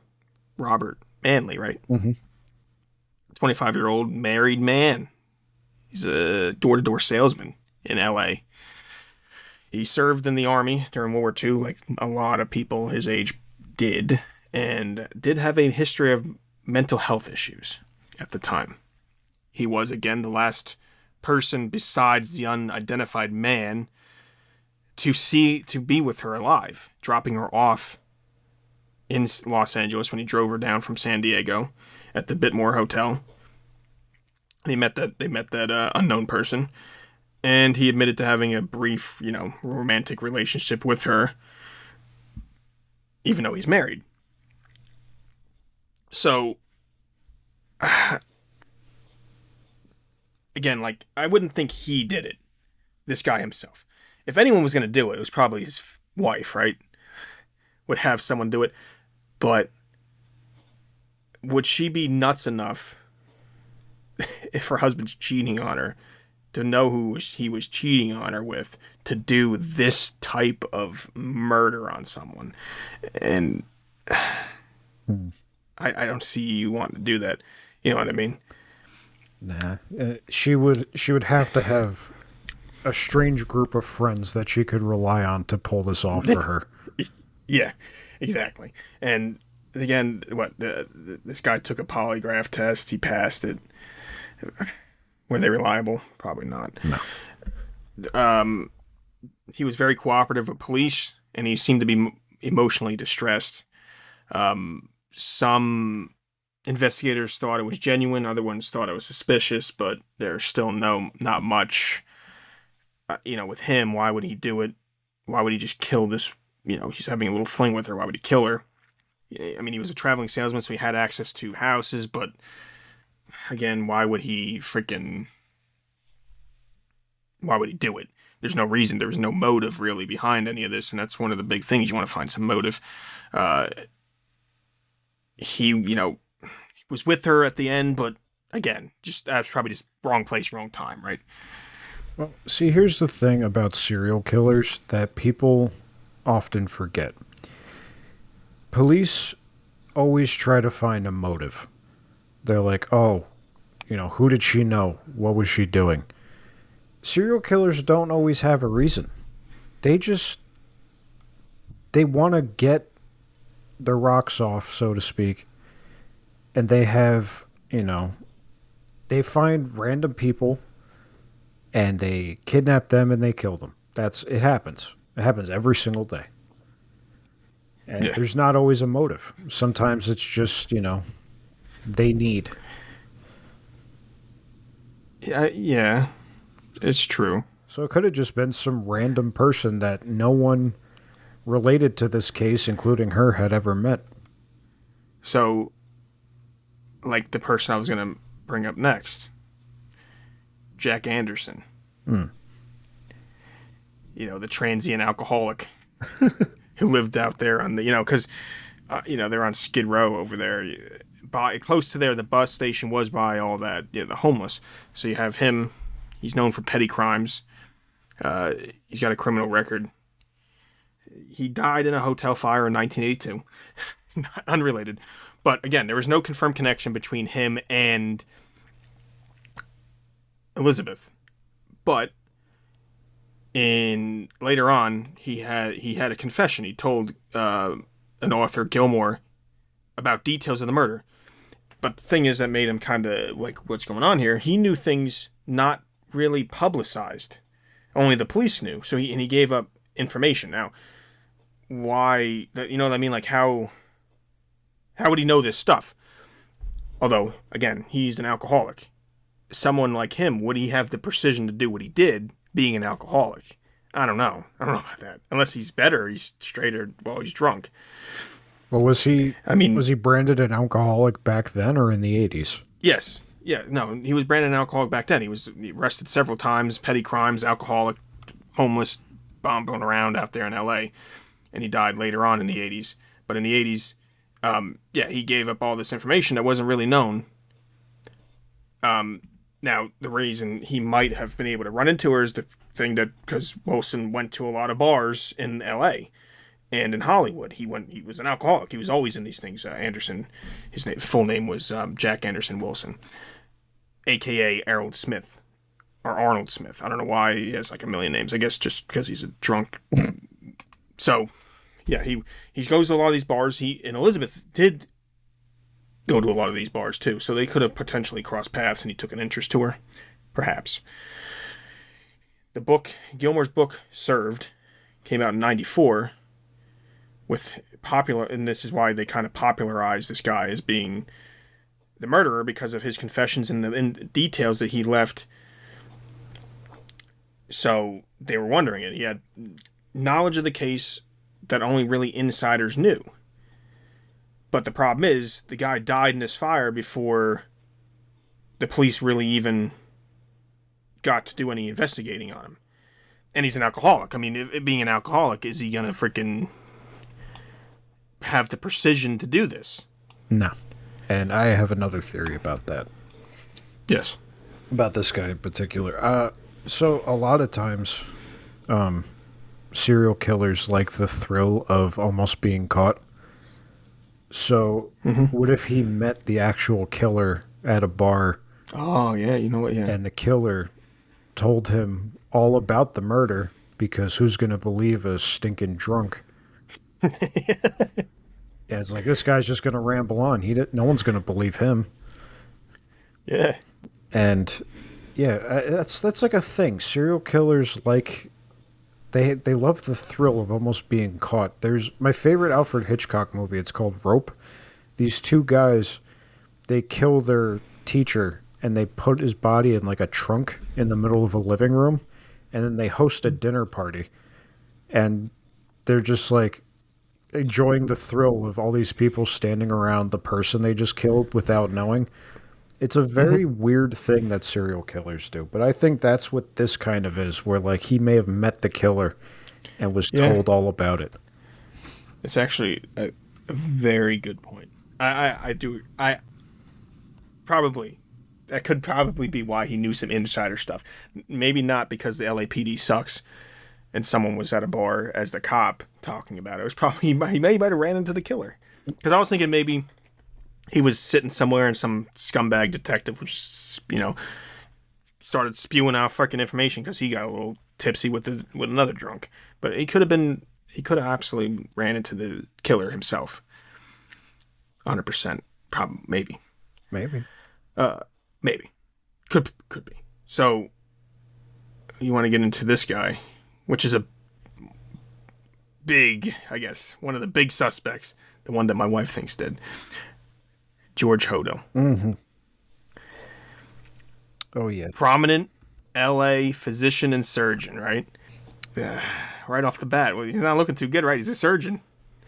B: Robert Manley, right? 25-year-old married man. He's a door-to-door salesman in L.A. He served in the Army during World War II, like a lot of people his age did, and did have a history of mental health issues at the time. He was, again, the last person besides the unidentified man to be with her alive, dropping her off in Los Angeles when he drove her down from San Diego at the Bitmore Hotel. They met that unknown person, and he admitted to having a brief, romantic relationship with her, even though he's married. So, again, like, I wouldn't think he did it, this guy himself. If anyone was going to do it, it was probably his wife, right? Would have someone do it. But would she be nuts enough if her husband's cheating on her to know who he was cheating on her with to do this type of murder on someone? And I don't see you wanting to do that. You know what I mean?
A: Nah. She would have to have a strange group of friends that she could rely on to pull this off for her.
B: Yeah, exactly. And again, this guy took a polygraph test. He passed it. Were they reliable? Probably not.
A: No.
B: He was very cooperative with police, and he seemed to be emotionally distressed. Some investigators thought it was genuine. Other ones thought it was suspicious, but there's still not much. With him, why would he do it? Why would he just kill this? He's having a little fling with her. Why would he kill her? I mean, he was a traveling salesman, so he had access to houses, but again, why would he do it? There's no reason. There's no motive really behind any of this, and that's one of the big things. You want to find some motive. He was with her at the end, but again, that's probably just wrong place, wrong time, right?
A: Well, see, here's the thing about serial killers that people often forget. Police always try to find a motive. They're like, oh, who did she know? What was she doing? Serial killers don't always have a reason. They want to get their rocks off, so to speak. And they have, they find random people and they kidnap them and they kill them. It happens. It happens every single day. And
B: Yeah.
A: there's not always a motive. Sometimes it's just, they need.
B: Yeah, it's true.
A: So it could have just been some random person that no one related to this case, including her, had ever met.
B: So, like the person I was going to bring up next, Jack Anderson. The transient alcoholic who lived out there on the, because, they're on Skid Row over there. Close to there, the bus station was by all that, the homeless. So you have him. He's known for petty crimes. He's got a criminal record. He died in a hotel fire in 1982. Unrelated. But again, there was no confirmed connection between him and Elizabeth. But later on, he had a confession. He told an author, Gilmore, about details of the murder. But the thing is that made him kind of like, what's going on here? He knew things not really publicized. Only the police knew. So he gave up information. Now, why? You know what I mean? Like, how would he know this stuff? Although, again, he's an alcoholic. Someone like him, would he have the precision to do what he did, being an alcoholic? I don't know. I don't know about that. Unless he's better, he's straighter while he's drunk.
A: Well, was he branded an alcoholic back then or in the 80s?
B: Yes. Yeah, no, he was branded an alcoholic back then. He was arrested several times, petty crimes, alcoholic, homeless, bombing around out there in L.A., and he died later on in the 80s. But in the 80s, he gave up all this information that wasn't really known. Now, the reason he might have been able to run into her is the thing that, because Wilson went to a lot of bars in L.A., and in Hollywood, he was an alcoholic. He was always in these things. Anderson, his full name was Jack Anderson Wilson, a.k.a. Arnold Smith, or Arnold Smith. I don't know why he has like a million names. I guess just because he's a drunk. So, yeah, he goes to a lot of these bars. And Elizabeth did go to a lot of these bars too. So they could have potentially crossed paths, and he took an interest to her, perhaps. The book, Gilmore's book, Served, came out in '94. And this is why they kind of popularized this guy as being the murderer, because of his confessions and the details that he left. So they were wondering it. He had knowledge of the case that only really insiders knew. But the problem is, the guy died in this fire before the police really even got to do any investigating on him. And he's an alcoholic. I mean, being an alcoholic, is he gonna freaking have the precision to do this?
A: No. And I have another theory about that.
B: Yes.
A: About this guy in particular. So a lot of times, serial killers like the thrill of almost being caught. So what if he met the actual killer at a bar?
B: Oh, yeah, you know what, yeah.
A: And the killer told him all about the murder, because who's going to believe a stinking drunk? Yeah, it's like, this guy's just going to ramble on. No one's going to believe him.
B: Yeah.
A: And yeah, that's like a thing. Serial killers, like, they love the thrill of almost being caught. There's my favorite Alfred Hitchcock movie. It's called Rope. These two guys, they kill their teacher and they put his body in like a trunk in the middle of a living room, and then they host a dinner party, and they're just like enjoying the thrill of all these people standing around the person they just killed without knowing. It's a very weird thing that serial killers do, but I think that's what this kind of is, where like he may have met the killer and was told all about it.
B: It's actually a very good point. That could probably be why he knew some insider stuff. Maybe not because the LAPD sucks and someone was at a bar as the cop talking about it. It was probably, he might have ran into the killer. Because I was thinking maybe he was sitting somewhere and some scumbag detective was, started spewing out fucking information because he got a little tipsy with another drunk. But he could have absolutely ran into the killer himself. 100%. Probably, maybe.
A: Maybe.
B: Maybe. Could be. So, you want to get into this guy, which is a big, I guess, one of the big suspects, the one that my wife thinks did. George Hodo.
A: Mm-hmm. Oh, yeah.
B: Prominent L.A. physician and surgeon, right? Right off the bat. Well, he's not looking too good, right? He's a surgeon.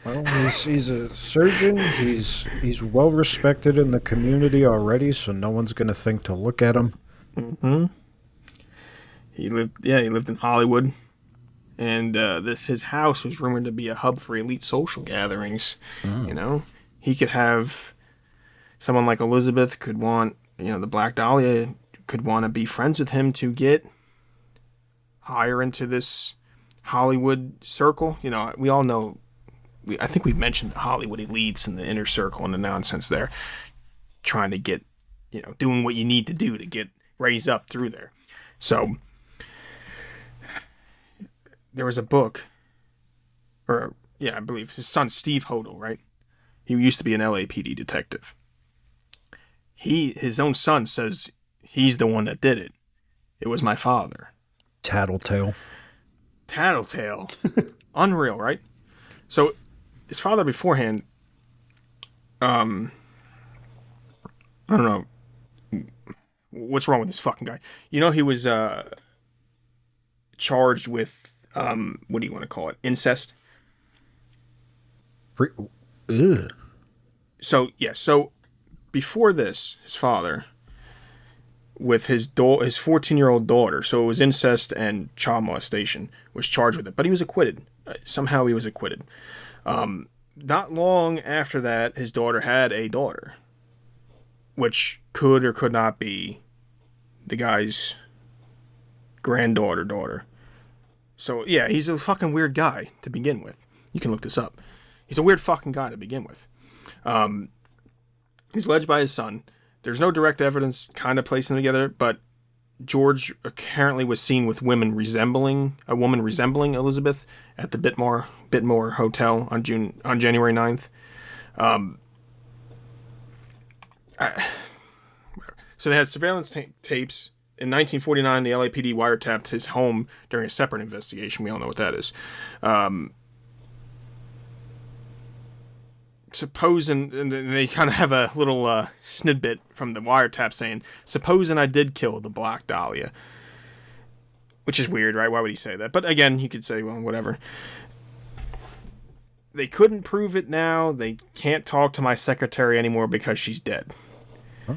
A: Well, he's a surgeon. He's well respected in the community already, so no one's going to think to look at him.
B: Mm-hmm. He lived in Hollywood. And his house was rumored to be a hub for elite social gatherings. Mm. You know, he could have someone like Elizabeth could want, the Black Dahlia could want to be friends with him to get higher into this Hollywood circle. We all know, I think we've mentioned the Hollywood elites and the inner circle and the nonsense there, trying to get, doing what you need to do to get raised up through there. So there was a book, I believe his son Steve Hodel, right? He used to be an LAPD detective. His own son says he's the one that did it. It was my father.
A: Tattletale.
B: Unreal, right? So his father beforehand, I don't know what's wrong with this fucking guy. He was charged with what do you want to call it? Incest.
A: Ugh.
B: So before this, his father, with his 14-year-old daughter, so it was incest and child molestation, was charged with it, but he was acquitted. Somehow he was acquitted. Not long after that, his daughter had a daughter, which could or could not be the guy's daughter. So, yeah, he's a fucking weird guy to begin with. You can look this up. He's a weird fucking guy to begin with. He's alleged by his son. There's no direct evidence kind of placing together, but George apparently was seen with a woman resembling Elizabeth at the Bitmore Hotel on January 9th. So they had surveillance tapes. In 1949, the LAPD wiretapped his home during a separate investigation. We all know what that is. Supposing, and they kind of have a little snippet from the wiretap saying, supposing I did kill the Black Dahlia. Which is weird, right? Why would he say that? But again, he could say, well, whatever. They couldn't prove it now. They can't talk to my secretary anymore because she's dead. Huh?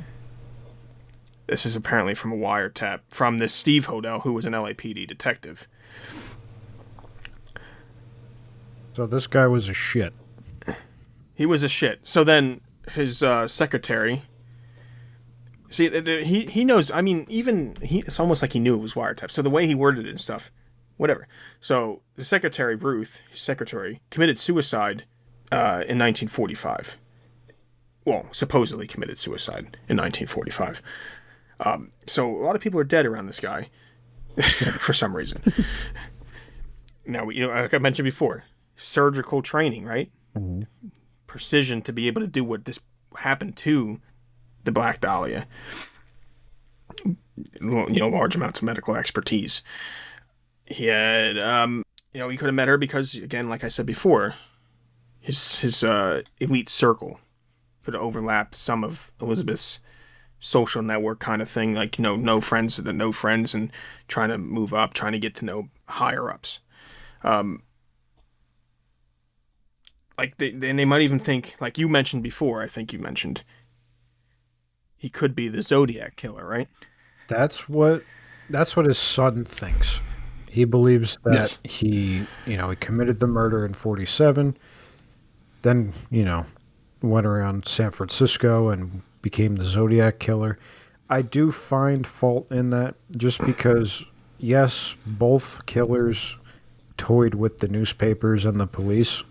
B: This is apparently from a wiretap from this Steve Hodel, who was an LAPD detective.
A: So this guy was a shit.
B: He was a shit. So then his secretary... See, he knows... I mean, it's almost like he knew it was wiretap. So the way he worded it and stuff... Whatever. So the secretary, Ruth, his secretary, committed suicide in 1945. Well, supposedly committed suicide in 1945. So a lot of people are dead around this guy for some reason. Now, like I mentioned before, surgical training, right? Mm-hmm. Precision to be able to do what this happened to the Black Dahlia. Large amounts of medical expertise. He had, he could have met her because, again, like I said before, his elite circle could have overlapped some of Elizabeth's social network kind of thing, like, no friends that know friends and trying to move up, trying to get to know higher ups. Like, they might even think, like you mentioned before, I think you mentioned, he could be the Zodiac killer, right?
A: That's what his son thinks. He believes that he committed the murder in 47, then, went around San Francisco and became the Zodiac killer. I do find fault in that just because, yes, both killers toyed with the newspapers and the police,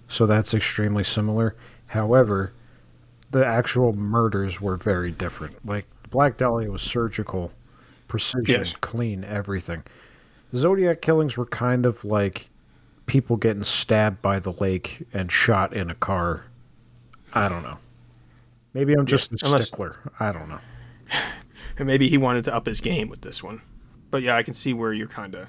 A: so that's extremely similar. However, the actual murders were very different. Like, Black Dahlia was surgical, precision, clean, everything. Zodiac killings were kind of like people getting stabbed by the lake and shot in a car. I don't know. Maybe I'm just a stickler. I don't know.
B: Maybe he wanted to up his game with this one. But yeah, I can see where you're kind of.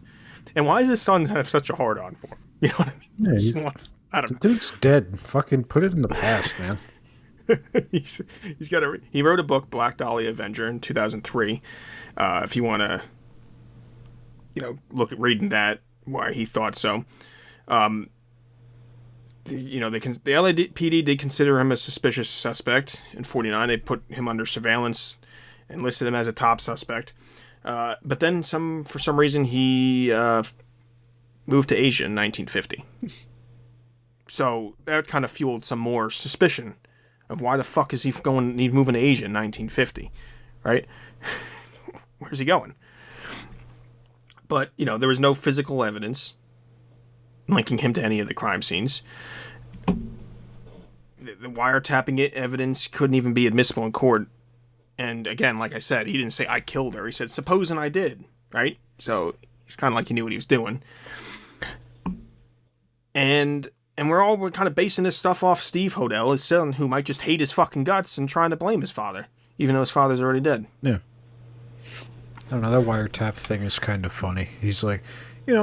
B: And why does his son have such a hard on for him? You know what I mean?
A: Yeah,
B: He just wants, I
A: the
B: don't
A: dude's dead. Fucking put it in the past, man.
B: know. He's got a. He wrote a book, Black Dahlia Avenger, in 2003. If you want to, look at reading that, why he thought so. The LAPD did consider him a suspicious suspect in 49. They put him under surveillance and listed him as a top suspect. But then for some reason he moved to Asia in 1950. So that kind of fueled some more suspicion of why the fuck is he's moving to Asia in 1950, right? Where's he going? But, there was no physical evidence linking him to any of the crime scenes. The wiretapping evidence couldn't even be admissible in court. And again, like I said, he didn't say, I killed her. He said, supposing I did, right? So he's kind of like he knew what he was doing. And we're kind of basing this stuff off Steve Hodel, his son, who might just hate his fucking guts and trying to blame his father, even though his father's already dead.
A: Yeah. I don't know, that wiretap thing is kind of funny. He's like,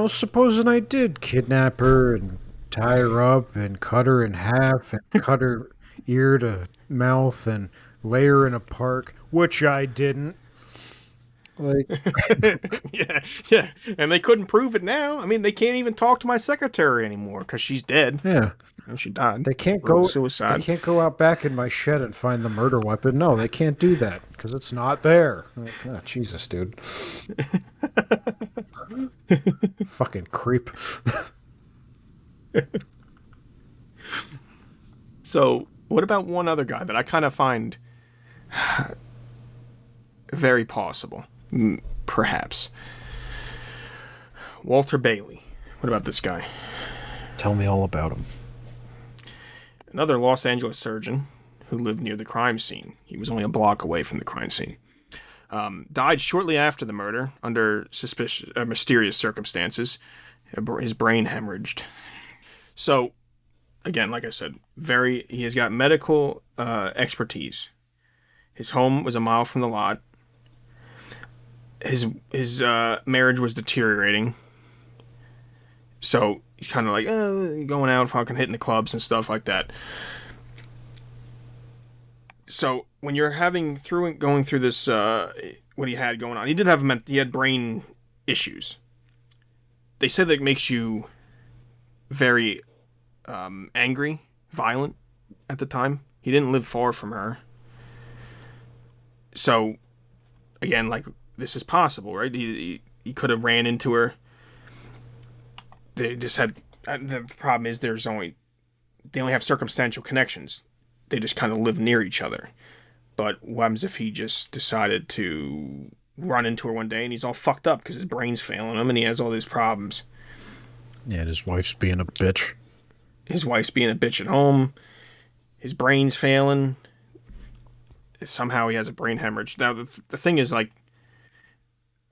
A: supposing I did kidnap her and tie her up and cut her in half and cut her ear to mouth and lay her in a park, which I didn't. Like,
B: yeah. And they couldn't prove it now. I mean, they can't even talk to my secretary anymore because she's dead.
A: yeah.
B: And she died.
A: They can't go
B: suicide.
A: They can't go out back in my shed and find the murder weapon. No, they can't do that because it's not there. Like, oh, Jesus, dude. Fucking creep.
B: So, what about one other guy that I kind of find very possible? Perhaps. Walter Bailey. What about this guy?
A: Tell me all about him.
B: Another Los Angeles surgeon who lived near the crime scene. He was only a block away from the crime scene. Died shortly after the murder under mysterious circumstances. His brain hemorrhaged. So, again, like I said, he has got medical expertise. His home was a mile from the lot. His marriage was deteriorating. So he's kind of like going out, fucking hitting the clubs and stuff like that. So when you're going through this, what he had going on, he had brain issues. They said that it makes you very angry, violent at the time. He didn't live far from her. So, again, like, this is possible, right? He could have ran into her. They just had... The problem is they only have circumstantial connections. They just kind of live near each other. But what happens if he just decided to run into her one day and he's all fucked up because his brain's failing him and he has all these problems?
A: Yeah, and his wife's being a bitch.
B: His wife's being a bitch at home. His brain's failing. Somehow he has a brain hemorrhage. Now, the thing is, like,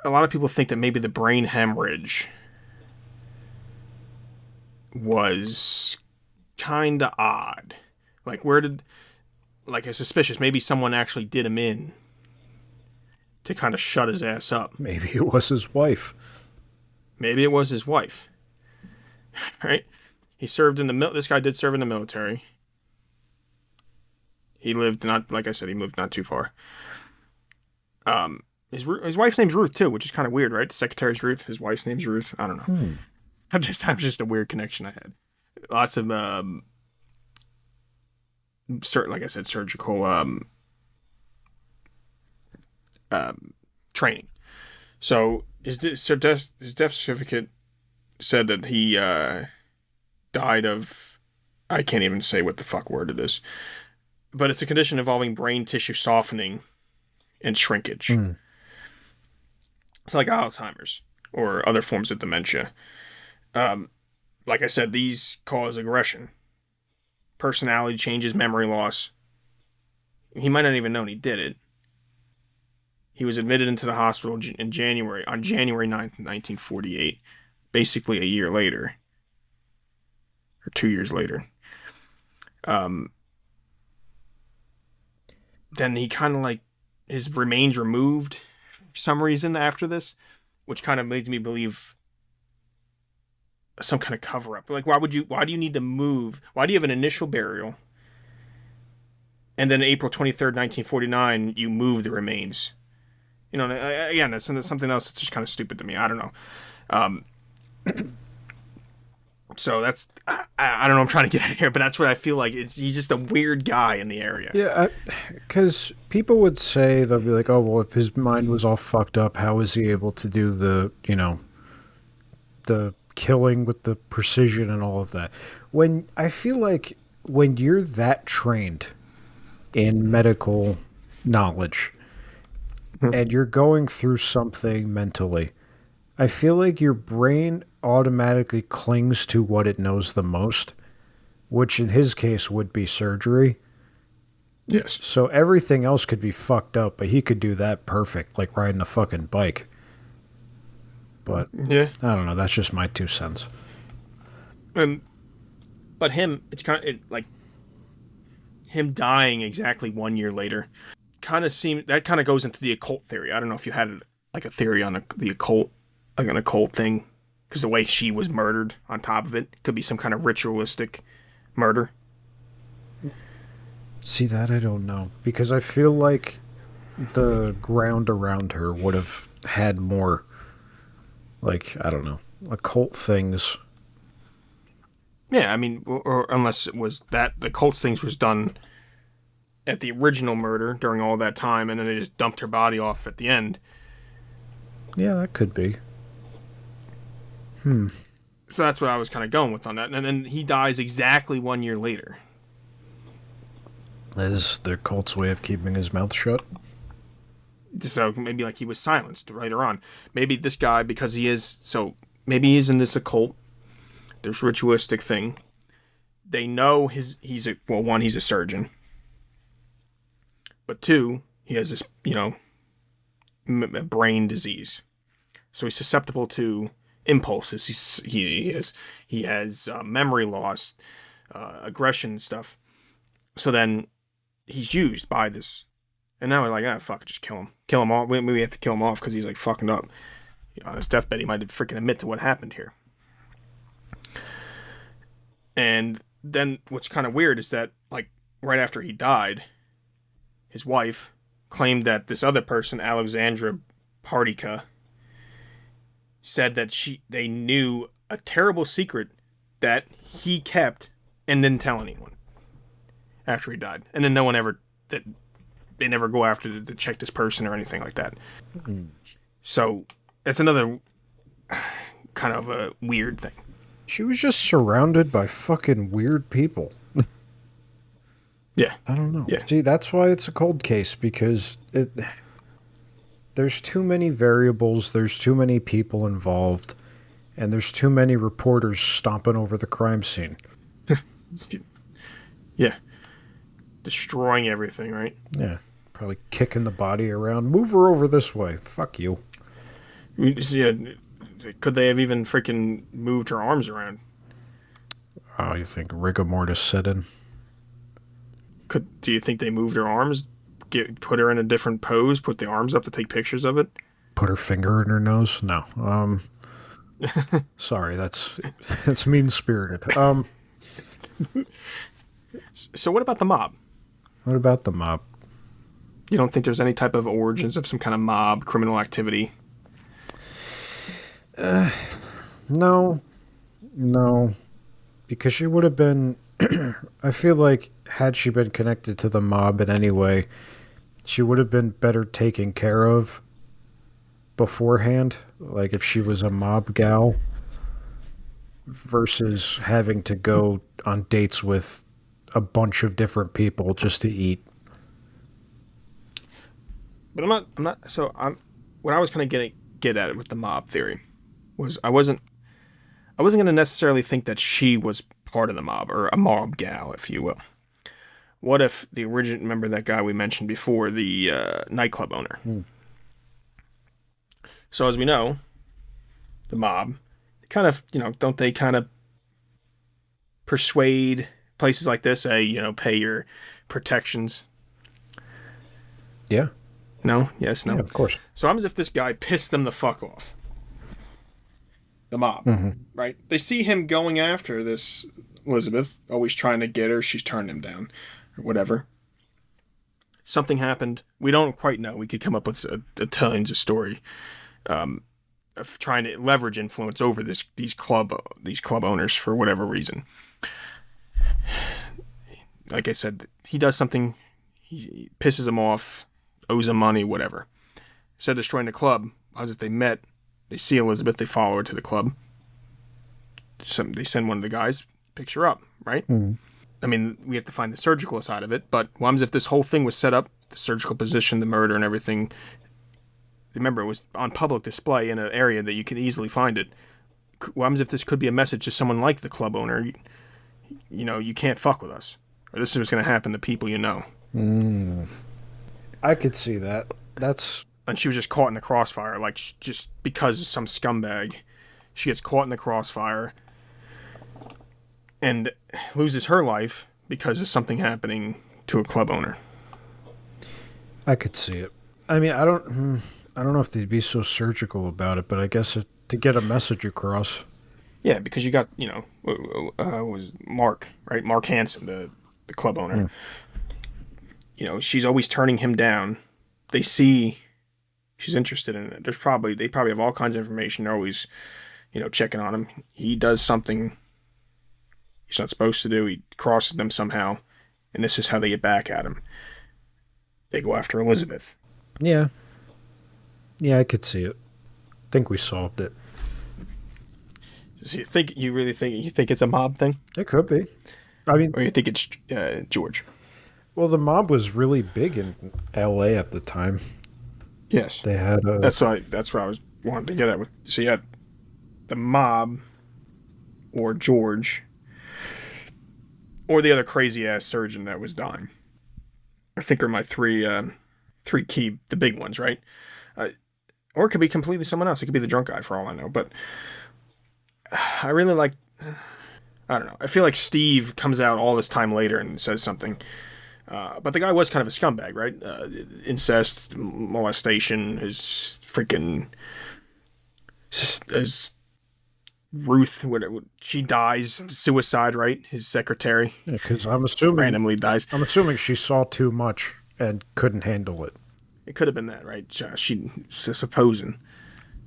B: a lot of people think that maybe the brain hemorrhage was kind of odd. Like, it's suspicious. Maybe someone actually did him in to kind of shut his ass up.
A: Maybe it was his wife.
B: Maybe it was his wife. Right? He served in the this guy did serve in the military. He lived like I said, he moved not too far. His wife's name's Ruth too, which is kind of weird, right? The secretary's Ruth, his wife's name's Ruth. I don't know. I'm just a weird connection I had. Lots of like I said, surgical training. So his death certificate said that he died of, I can't even say what the fuck word it is, but it's a condition involving brain tissue softening and shrinkage. It's like Alzheimer's or other forms of dementia. Like I said, these cause aggression, personality changes, memory loss. He might not even known he did it. He was admitted into the hospital on January 9th, 1948, basically a year later, or 2 years later. Then he kind of his remains removed for some reason after this. which kind of makes me believe some kind of cover up. Like, why do you need to move? Why do you have an initial burial? And then April 23rd, 1949, you move the remains. You know, again, that's something else that's just kind of stupid to me. I don't know. So that's, I don't know, I'm trying to get out of here, but that's what I feel like. He's just a weird guy in the area.
A: Yeah, because people would say, they'll be like, oh, well, if his mind was all fucked up, how was he able to do the killing with the precision and all of that? When I feel like when you're that trained in medical knowledge and you're going through something mentally, I feel like your brain automatically clings to what it knows the most, which in his case would be surgery.
B: Yes.
A: So everything else could be fucked up, but he could do that perfect, like riding a fucking bike. But
B: yeah,
A: I don't know. That's just my 2 cents.
B: But him, it's kind of like him dying exactly 1 year later. Kind of goes into the occult theory. I don't know if you had like a theory on the occult, like an occult thing, because the way she was murdered on top of it could be some kind of ritualistic murder.
A: See, that I don't know, because I feel like the ground around her would have had more, like, I don't know, occult things.
B: Yeah, I mean, or unless it was that the occult things was done at the original murder during all that time, and then they just dumped her body off at the end.
A: Yeah, that could be.
B: So that's what I was kind of going with on that. And then he dies exactly 1 year later.
A: That is their cult's way of keeping his mouth shut.
B: So maybe like he was silenced later on. Maybe this guy, because maybe he's in this occult, this ritualistic thing. They know he's a surgeon. But 2, he has this, brain disease. So he's susceptible to impulses. He has memory loss, aggression and stuff. So then he's used by this, and now we're like, fuck it, just kill him off. We have to kill him off because he's like fucking up. On his deathbed, he might have freaking admit to what happened here. And then what's kind of weird is that, like, right after he died, his wife claimed that this other person, Alexandra Partica, said that they knew a terrible secret that he kept and didn't tell anyone after he died. And then no one they never go after to check this person or anything like that. Mm-hmm. So it's another kind of a weird thing.
A: She was just surrounded by fucking weird people.
B: Yeah.
A: I don't know.
B: Yeah.
A: See, that's why it's a cold case, because there's too many variables, there's too many people involved, and there's too many reporters stomping over the crime scene.
B: Yeah. Destroying everything, right?
A: Yeah. Probably kicking the body around. Move her over this way. Fuck you.
B: Yeah. Could they have even freaking moved her arms around?
A: Oh, you think rigor mortis set in?
B: Do you think they moved her arms? Put her in a different pose? Put the arms up to take pictures of it?
A: Put her finger in her nose? No. Sorry, that's mean-spirited.
B: So what about the mob?
A: What about the mob?
B: You don't think there's any type of origins of some kind of mob criminal activity?
A: No, because she would have been. I feel like had she been connected to the mob in any way, she would have been better taken care of beforehand. Like if she was a mob gal, versus having to go on dates with a bunch of different people just to eat.
B: But I'm not. So what I was kind of get at it with the mob theory was I wasn't going to necessarily think that she was part of the mob, or a mob gal, if you will. What if the original, remember that guy we mentioned before, the nightclub owner? So as we know, the mob, kind of, don't they kind of persuade places like this, pay your protections?
A: Yeah.
B: No? Yes, no?
A: Yeah, of course.
B: So I'm as if this guy pissed them the fuck off. the mob, right? They see him going after this Elizabeth, always trying to get her. She's turned him down, or whatever. Something happened. We don't quite know. We could come up with a tons of story of trying to leverage influence over these club owners for whatever reason. Like I said, he does something. He pisses them off, owes them money, whatever. Instead of destroying the club, as if they met, they see Elizabeth, they follow her to the club. They send one of the guys, picks her up, right? I mean, we have to find the surgical side of it, but what if this whole thing was set up, the surgical position, the murder, and everything? Remember, it was on public display in an area that you can easily find it. What if this could be a message to someone like the club owner? You know, you can't fuck with us, or this is what's going to happen to people you know.
A: I could see that.
B: And she was just caught in the crossfire, like, just because of some scumbag. She gets caught in the crossfire and loses her life because of something happening to a club owner.
A: I could see it. I mean, I don't know if they'd be so surgical about it, but I guess to get a message across.
B: Yeah, because you got, was Mark, right? Mark Hansen, the club owner. You know, she's always turning him down. They see she's interested in it. They probably have all kinds of information. They're always, checking on him. He does something he's not supposed to do. He crosses them somehow, and this is how they get back at him. They go after Elizabeth.
A: Yeah, I could see it. I think we solved it.
B: So you really think it's a mob thing?
A: It could be. I mean,
B: or you think it's George?
A: Well, the mob was really big in L.A. at the time.
B: Yes,
A: they had.
B: That's what I was wanting to get at. So you had the mob, or George, or the other crazy ass surgeon that was dying. I think are my three key, the big ones, right? Or it could be completely someone else. It could be the drunk guy for all I know. But I really like. I don't know. I feel like Steve comes out all this time later and says something. But the guy was kind of a scumbag, right? Incest, molestation, his freaking... His Ruth, she dies, suicide, right? His secretary.
A: Yeah, because I'm assuming...
B: randomly dies.
A: I'm assuming she saw too much and couldn't handle it.
B: It could have been that, right? She's supposing.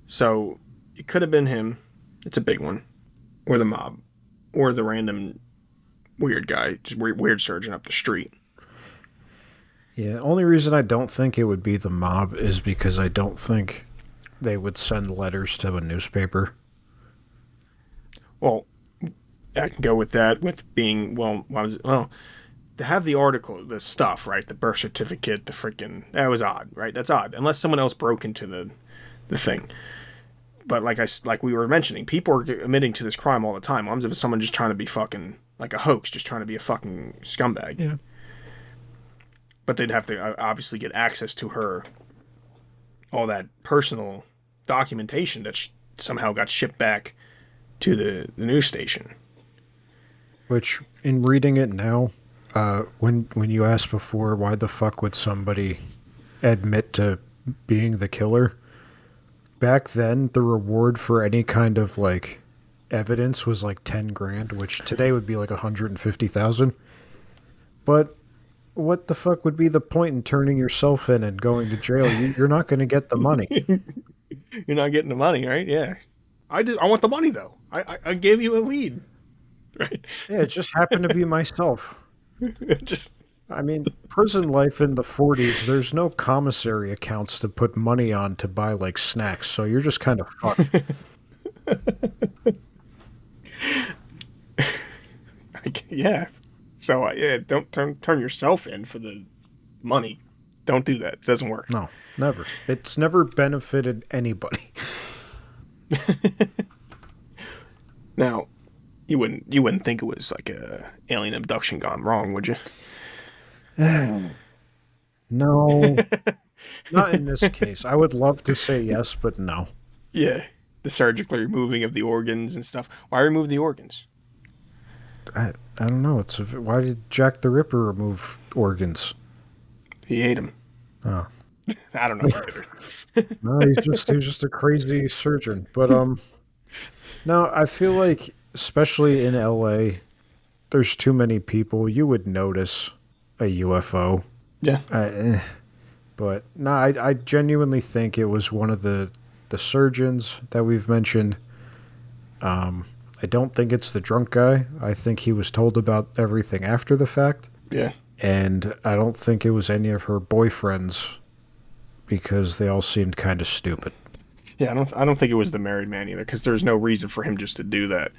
B: So, it could have been him. It's a big one. Or the mob. Or the random weird guy, just weird surgeon up the street.
A: Yeah, only reason I don't think it would be the mob is because I don't think they would send letters to a newspaper.
B: Well, I can go with that, with being, to have the article, the stuff, right? The birth certificate, the freaking, that was odd, right? That's odd. Unless someone else broke into the thing. But like we were mentioning, people are admitting to this crime all the time. What if someone just trying to be fucking, like a hoax, just trying to be a fucking scumbag?
A: Yeah.
B: But they'd have to obviously get access to all that personal documentation that somehow got shipped back to the news station.
A: Which, in reading it now, when you asked before, why the fuck would somebody admit to being the killer? Back then, the reward for any kind of, evidence was $10,000, which today would be $150,000. But what the fuck would be the point in turning yourself in and going to jail? You're not going to get the money.
B: You're not getting the money, right? Yeah. I want the money, though. I gave you a lead, right?
A: Yeah, it just happened to be myself. Prison life in the 40s, there's no commissary accounts to put money on to buy, snacks, so you're just kind of fucked.
B: Yeah. So, don't turn yourself in for the money. Don't do that. It doesn't work.
A: No, never. It's never benefited anybody.
B: Now, you wouldn't think it was like a alien abduction gone wrong, would you?
A: No. Not in this case. I would love to say yes, but no.
B: Yeah. The surgical removing of the organs and stuff. Why remove the organs?
A: I don't know. Why did Jack the Ripper remove organs?
B: He ate them.
A: Oh.
B: I don't know.
A: No, he was just a crazy surgeon. But No, I feel like, especially in LA, there's too many people. You would notice a UFO.
B: Yeah.
A: But no, I genuinely think it was one of the surgeons that we've mentioned. I don't think it's the drunk guy. I think he was told about everything after the fact.
B: Yeah.
A: And I don't think it was any of her boyfriends because they all seemed kind of stupid.
B: Yeah, I don't think it was the married man either, because there's no reason for him just to do that.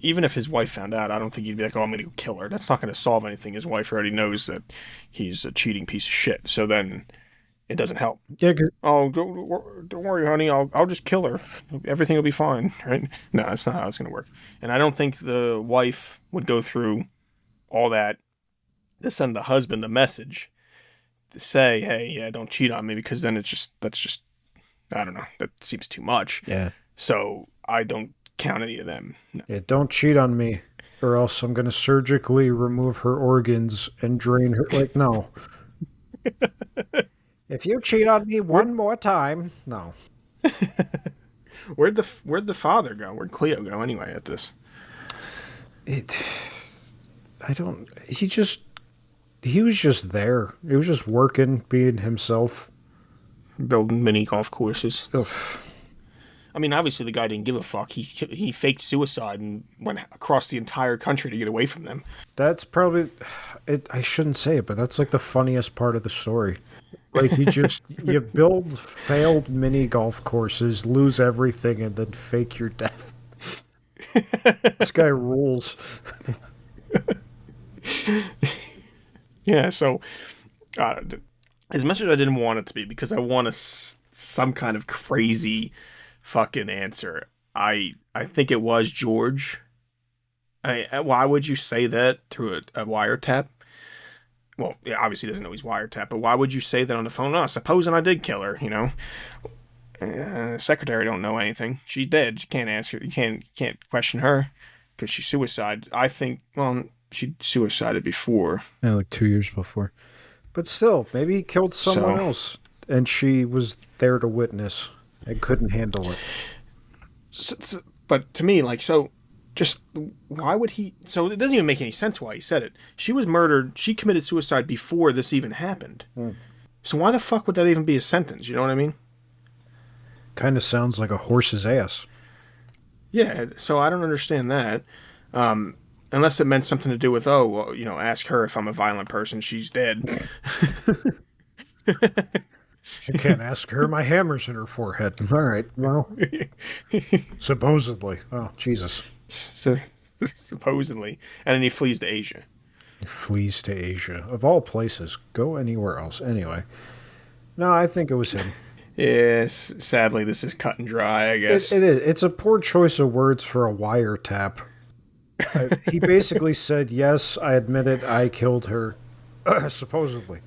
B: Even if his wife found out, I don't think he'd be like, "Oh, I'm going to go kill her." That's not going to solve anything. His wife already knows that he's a cheating piece of shit. So then it doesn't help.
A: Yeah,
B: Oh, don't worry, honey. I'll just kill her. Everything will be fine, right? No, that's not how it's going to work. And I don't think the wife would go through all that to send the husband a message to say, "Hey, yeah, don't cheat on me," because then that's just I don't know. That seems too much.
A: yeah.
B: So I don't count any of them. No.
A: Yeah, don't cheat on me, or else I'm going to surgically remove her organs and drain her. Like, no. If you cheat on me one more time, no.
B: Where'd the father go? Where'd Cleo go anyway at this?
A: I don't. He was just there. He was just working, being himself.
B: Building mini golf courses.
A: Ugh.
B: I mean, obviously the guy didn't give a fuck. He faked suicide and went across the entire country to get away from them.
A: That's probably it. I shouldn't say it, but that's like the funniest part of the story. Like you build failed mini golf courses, lose everything, and then fake your death. This guy rules.
B: Yeah, so as much as I didn't want it to be, because I want some kind of crazy fucking answer, I think it was George. Why would you say that through a wiretap? Well, yeah, obviously he doesn't know he's wiretapped, but why would you say that on the phone? Oh, supposing I did kill her, secretary don't know anything. She's dead. You can't ask her. You can't question her because she suicided. I think, well, she suicided before.
A: Yeah, like 2 years before. But still, maybe he killed someone else, and she was there to witness and couldn't handle it.
B: But to me, just why would he? So it doesn't even make any sense why he said it. She was murdered. She committed suicide before this even happened. So why the fuck would that even be a sentence? You know what I mean?
A: Kind of sounds like a horse's ass.
B: Yeah. So I don't understand that. Unless it meant something to do with, ask her if I'm a violent person. She's dead.
A: You can't ask her. My hammer's in her forehead. All right. Well, supposedly. Oh, Jesus.
B: Supposedly. And then he flees to Asia.
A: He flees to Asia. Of all places. Go anywhere else. Anyway. No, I think it was him.
B: Yes. Sadly, this is cut and dry, I guess.
A: It is. It's a poor choice of words for a wiretap. He basically said, yes, I admit it, I killed her. Supposedly.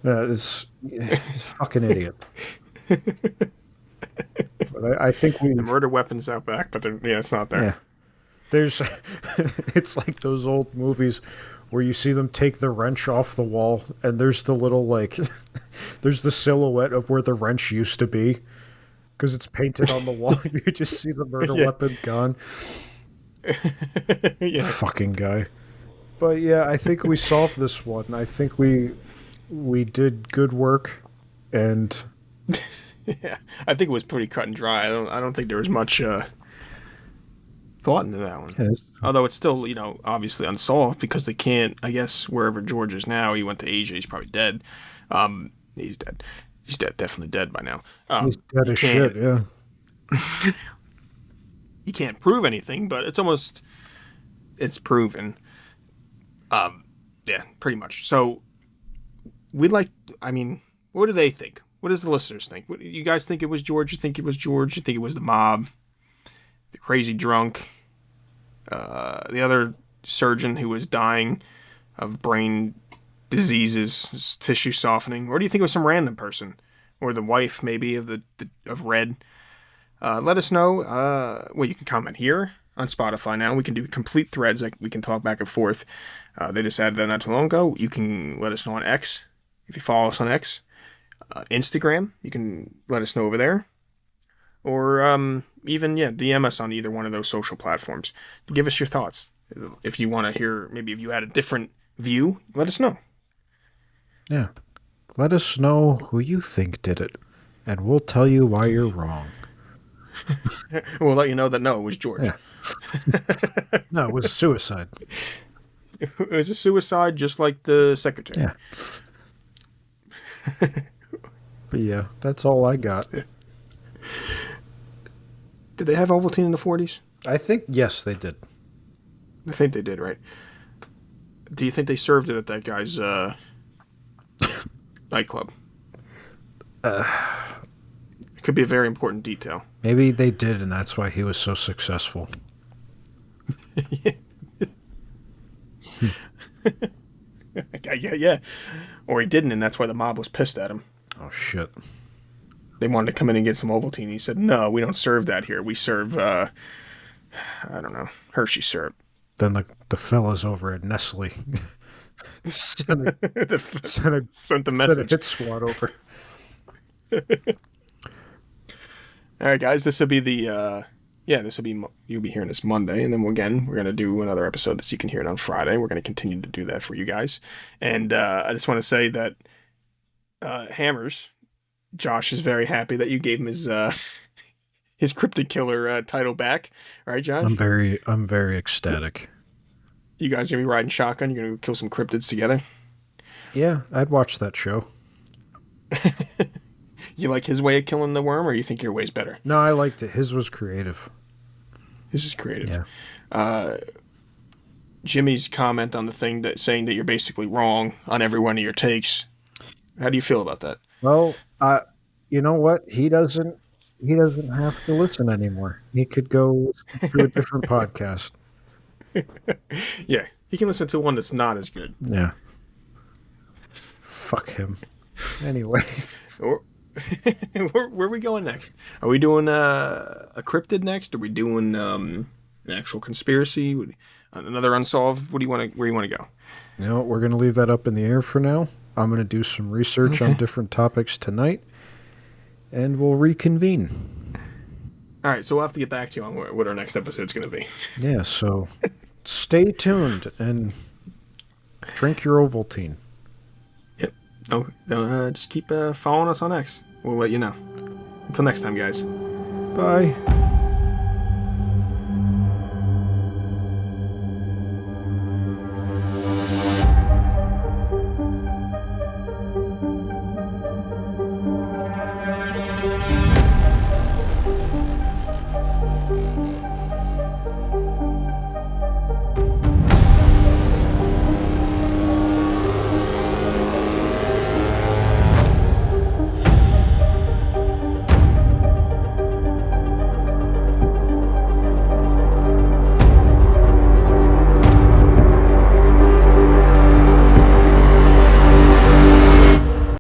A: He's a fucking idiot. But I think
B: the murder weapon's out back, but it's not there.
A: Yeah. There's, it's like those old movies where you see them take the wrench off the wall, and there's the little, there's the silhouette of where the wrench used to be, because it's painted on the wall. You just see the murder weapon gone.
B: Yeah.
A: Fucking guy. But yeah, I think we solved this one. I think we did good work, and
B: yeah, I think it was pretty cut and dry. I don't think there was much thought into that one.
A: Yes.
B: Although it's still, obviously unsolved because they can't. I guess wherever George is now, he went to Asia. He's probably dead. He's dead. He's dead. Definitely dead by now.
A: He's dead as shit. Yeah.
B: You can't prove anything, but it's proven. Yeah, pretty much. So what do they think? What does the listeners think? You guys think it was George? You think it was George? You think it was the mob? The crazy drunk? The other surgeon who was dying of brain diseases, tissue softening? Or do you think it was some random person? Or the wife, maybe, of Red? Let us know. You can comment here on Spotify now. We can do complete threads. We can talk back and forth. They just added that not too long ago. You can let us know on X. If you follow us on X. Instagram, you can let us know over there. or even DM us on either one of those social platforms to give us your thoughts. If you want to hear, maybe if you had a different view, let us know.
A: Yeah. Let us know who you think did it, and we'll tell you why you're wrong.
B: We'll let you know that no, it was George.
A: Yeah. No, it was suicide.
B: It was a suicide, just like the secretary.
A: Yeah. But yeah, that's all I got.
B: Did they have Ovaltine in the 40s?
A: I think, yes, they did.
B: I think they did, right? Do you think they served it at that guy's nightclub? It could be a very important detail.
A: Maybe they did, and that's why he was so successful.
B: Yeah. Or he didn't, and that's why the mob was pissed at him.
A: Oh, shit.
B: They wanted to come in and get some Ovaltine. He said, no, we don't serve that here. We serve, I don't know, Hershey syrup.
A: Then the fellas over at Nestle sent
B: the message.
A: Sent a hit squad over.
B: All right, guys, this will be you'll be hearing this Monday, and then we're going to do another episode so you can hear it on Friday. We're going to continue to do that for you guys. And I just want to say that Hammers, Josh is very happy that you gave him his Cryptid Killer title back. All right, Josh?
A: I'm very ecstatic.
B: You guys are going to be riding shotgun? You're going to kill some cryptids together?
A: Yeah, I'd watch that show.
B: You like his way of killing the worm, or you think your way's better?
A: No, I liked it. His was creative.
B: His is creative.
A: Yeah.
B: Jimmy's comment on the thing saying that you're basically wrong on every one of your takes. How do you feel about that?
A: Well, you know what? He doesn't have to listen anymore. He could go to a different podcast.
B: Yeah, he can listen to one that's not as good.
A: Yeah. Fuck him. Anyway.
B: Where are we going next? Are we doing a cryptid next? Are we doing an actual conspiracy? Another unsolved? Where do you want to go?
A: You know what? We're going to leave that up in the air for now. I'm going to do some research on different topics tonight, and we'll reconvene.
B: All right, so we'll have to get back to you on what our next episode's going to be.
A: Yeah, so stay tuned and drink your Ovaltine.
B: Yep. Just keep following us on X. We'll let you know. Until next time, guys.
A: Bye.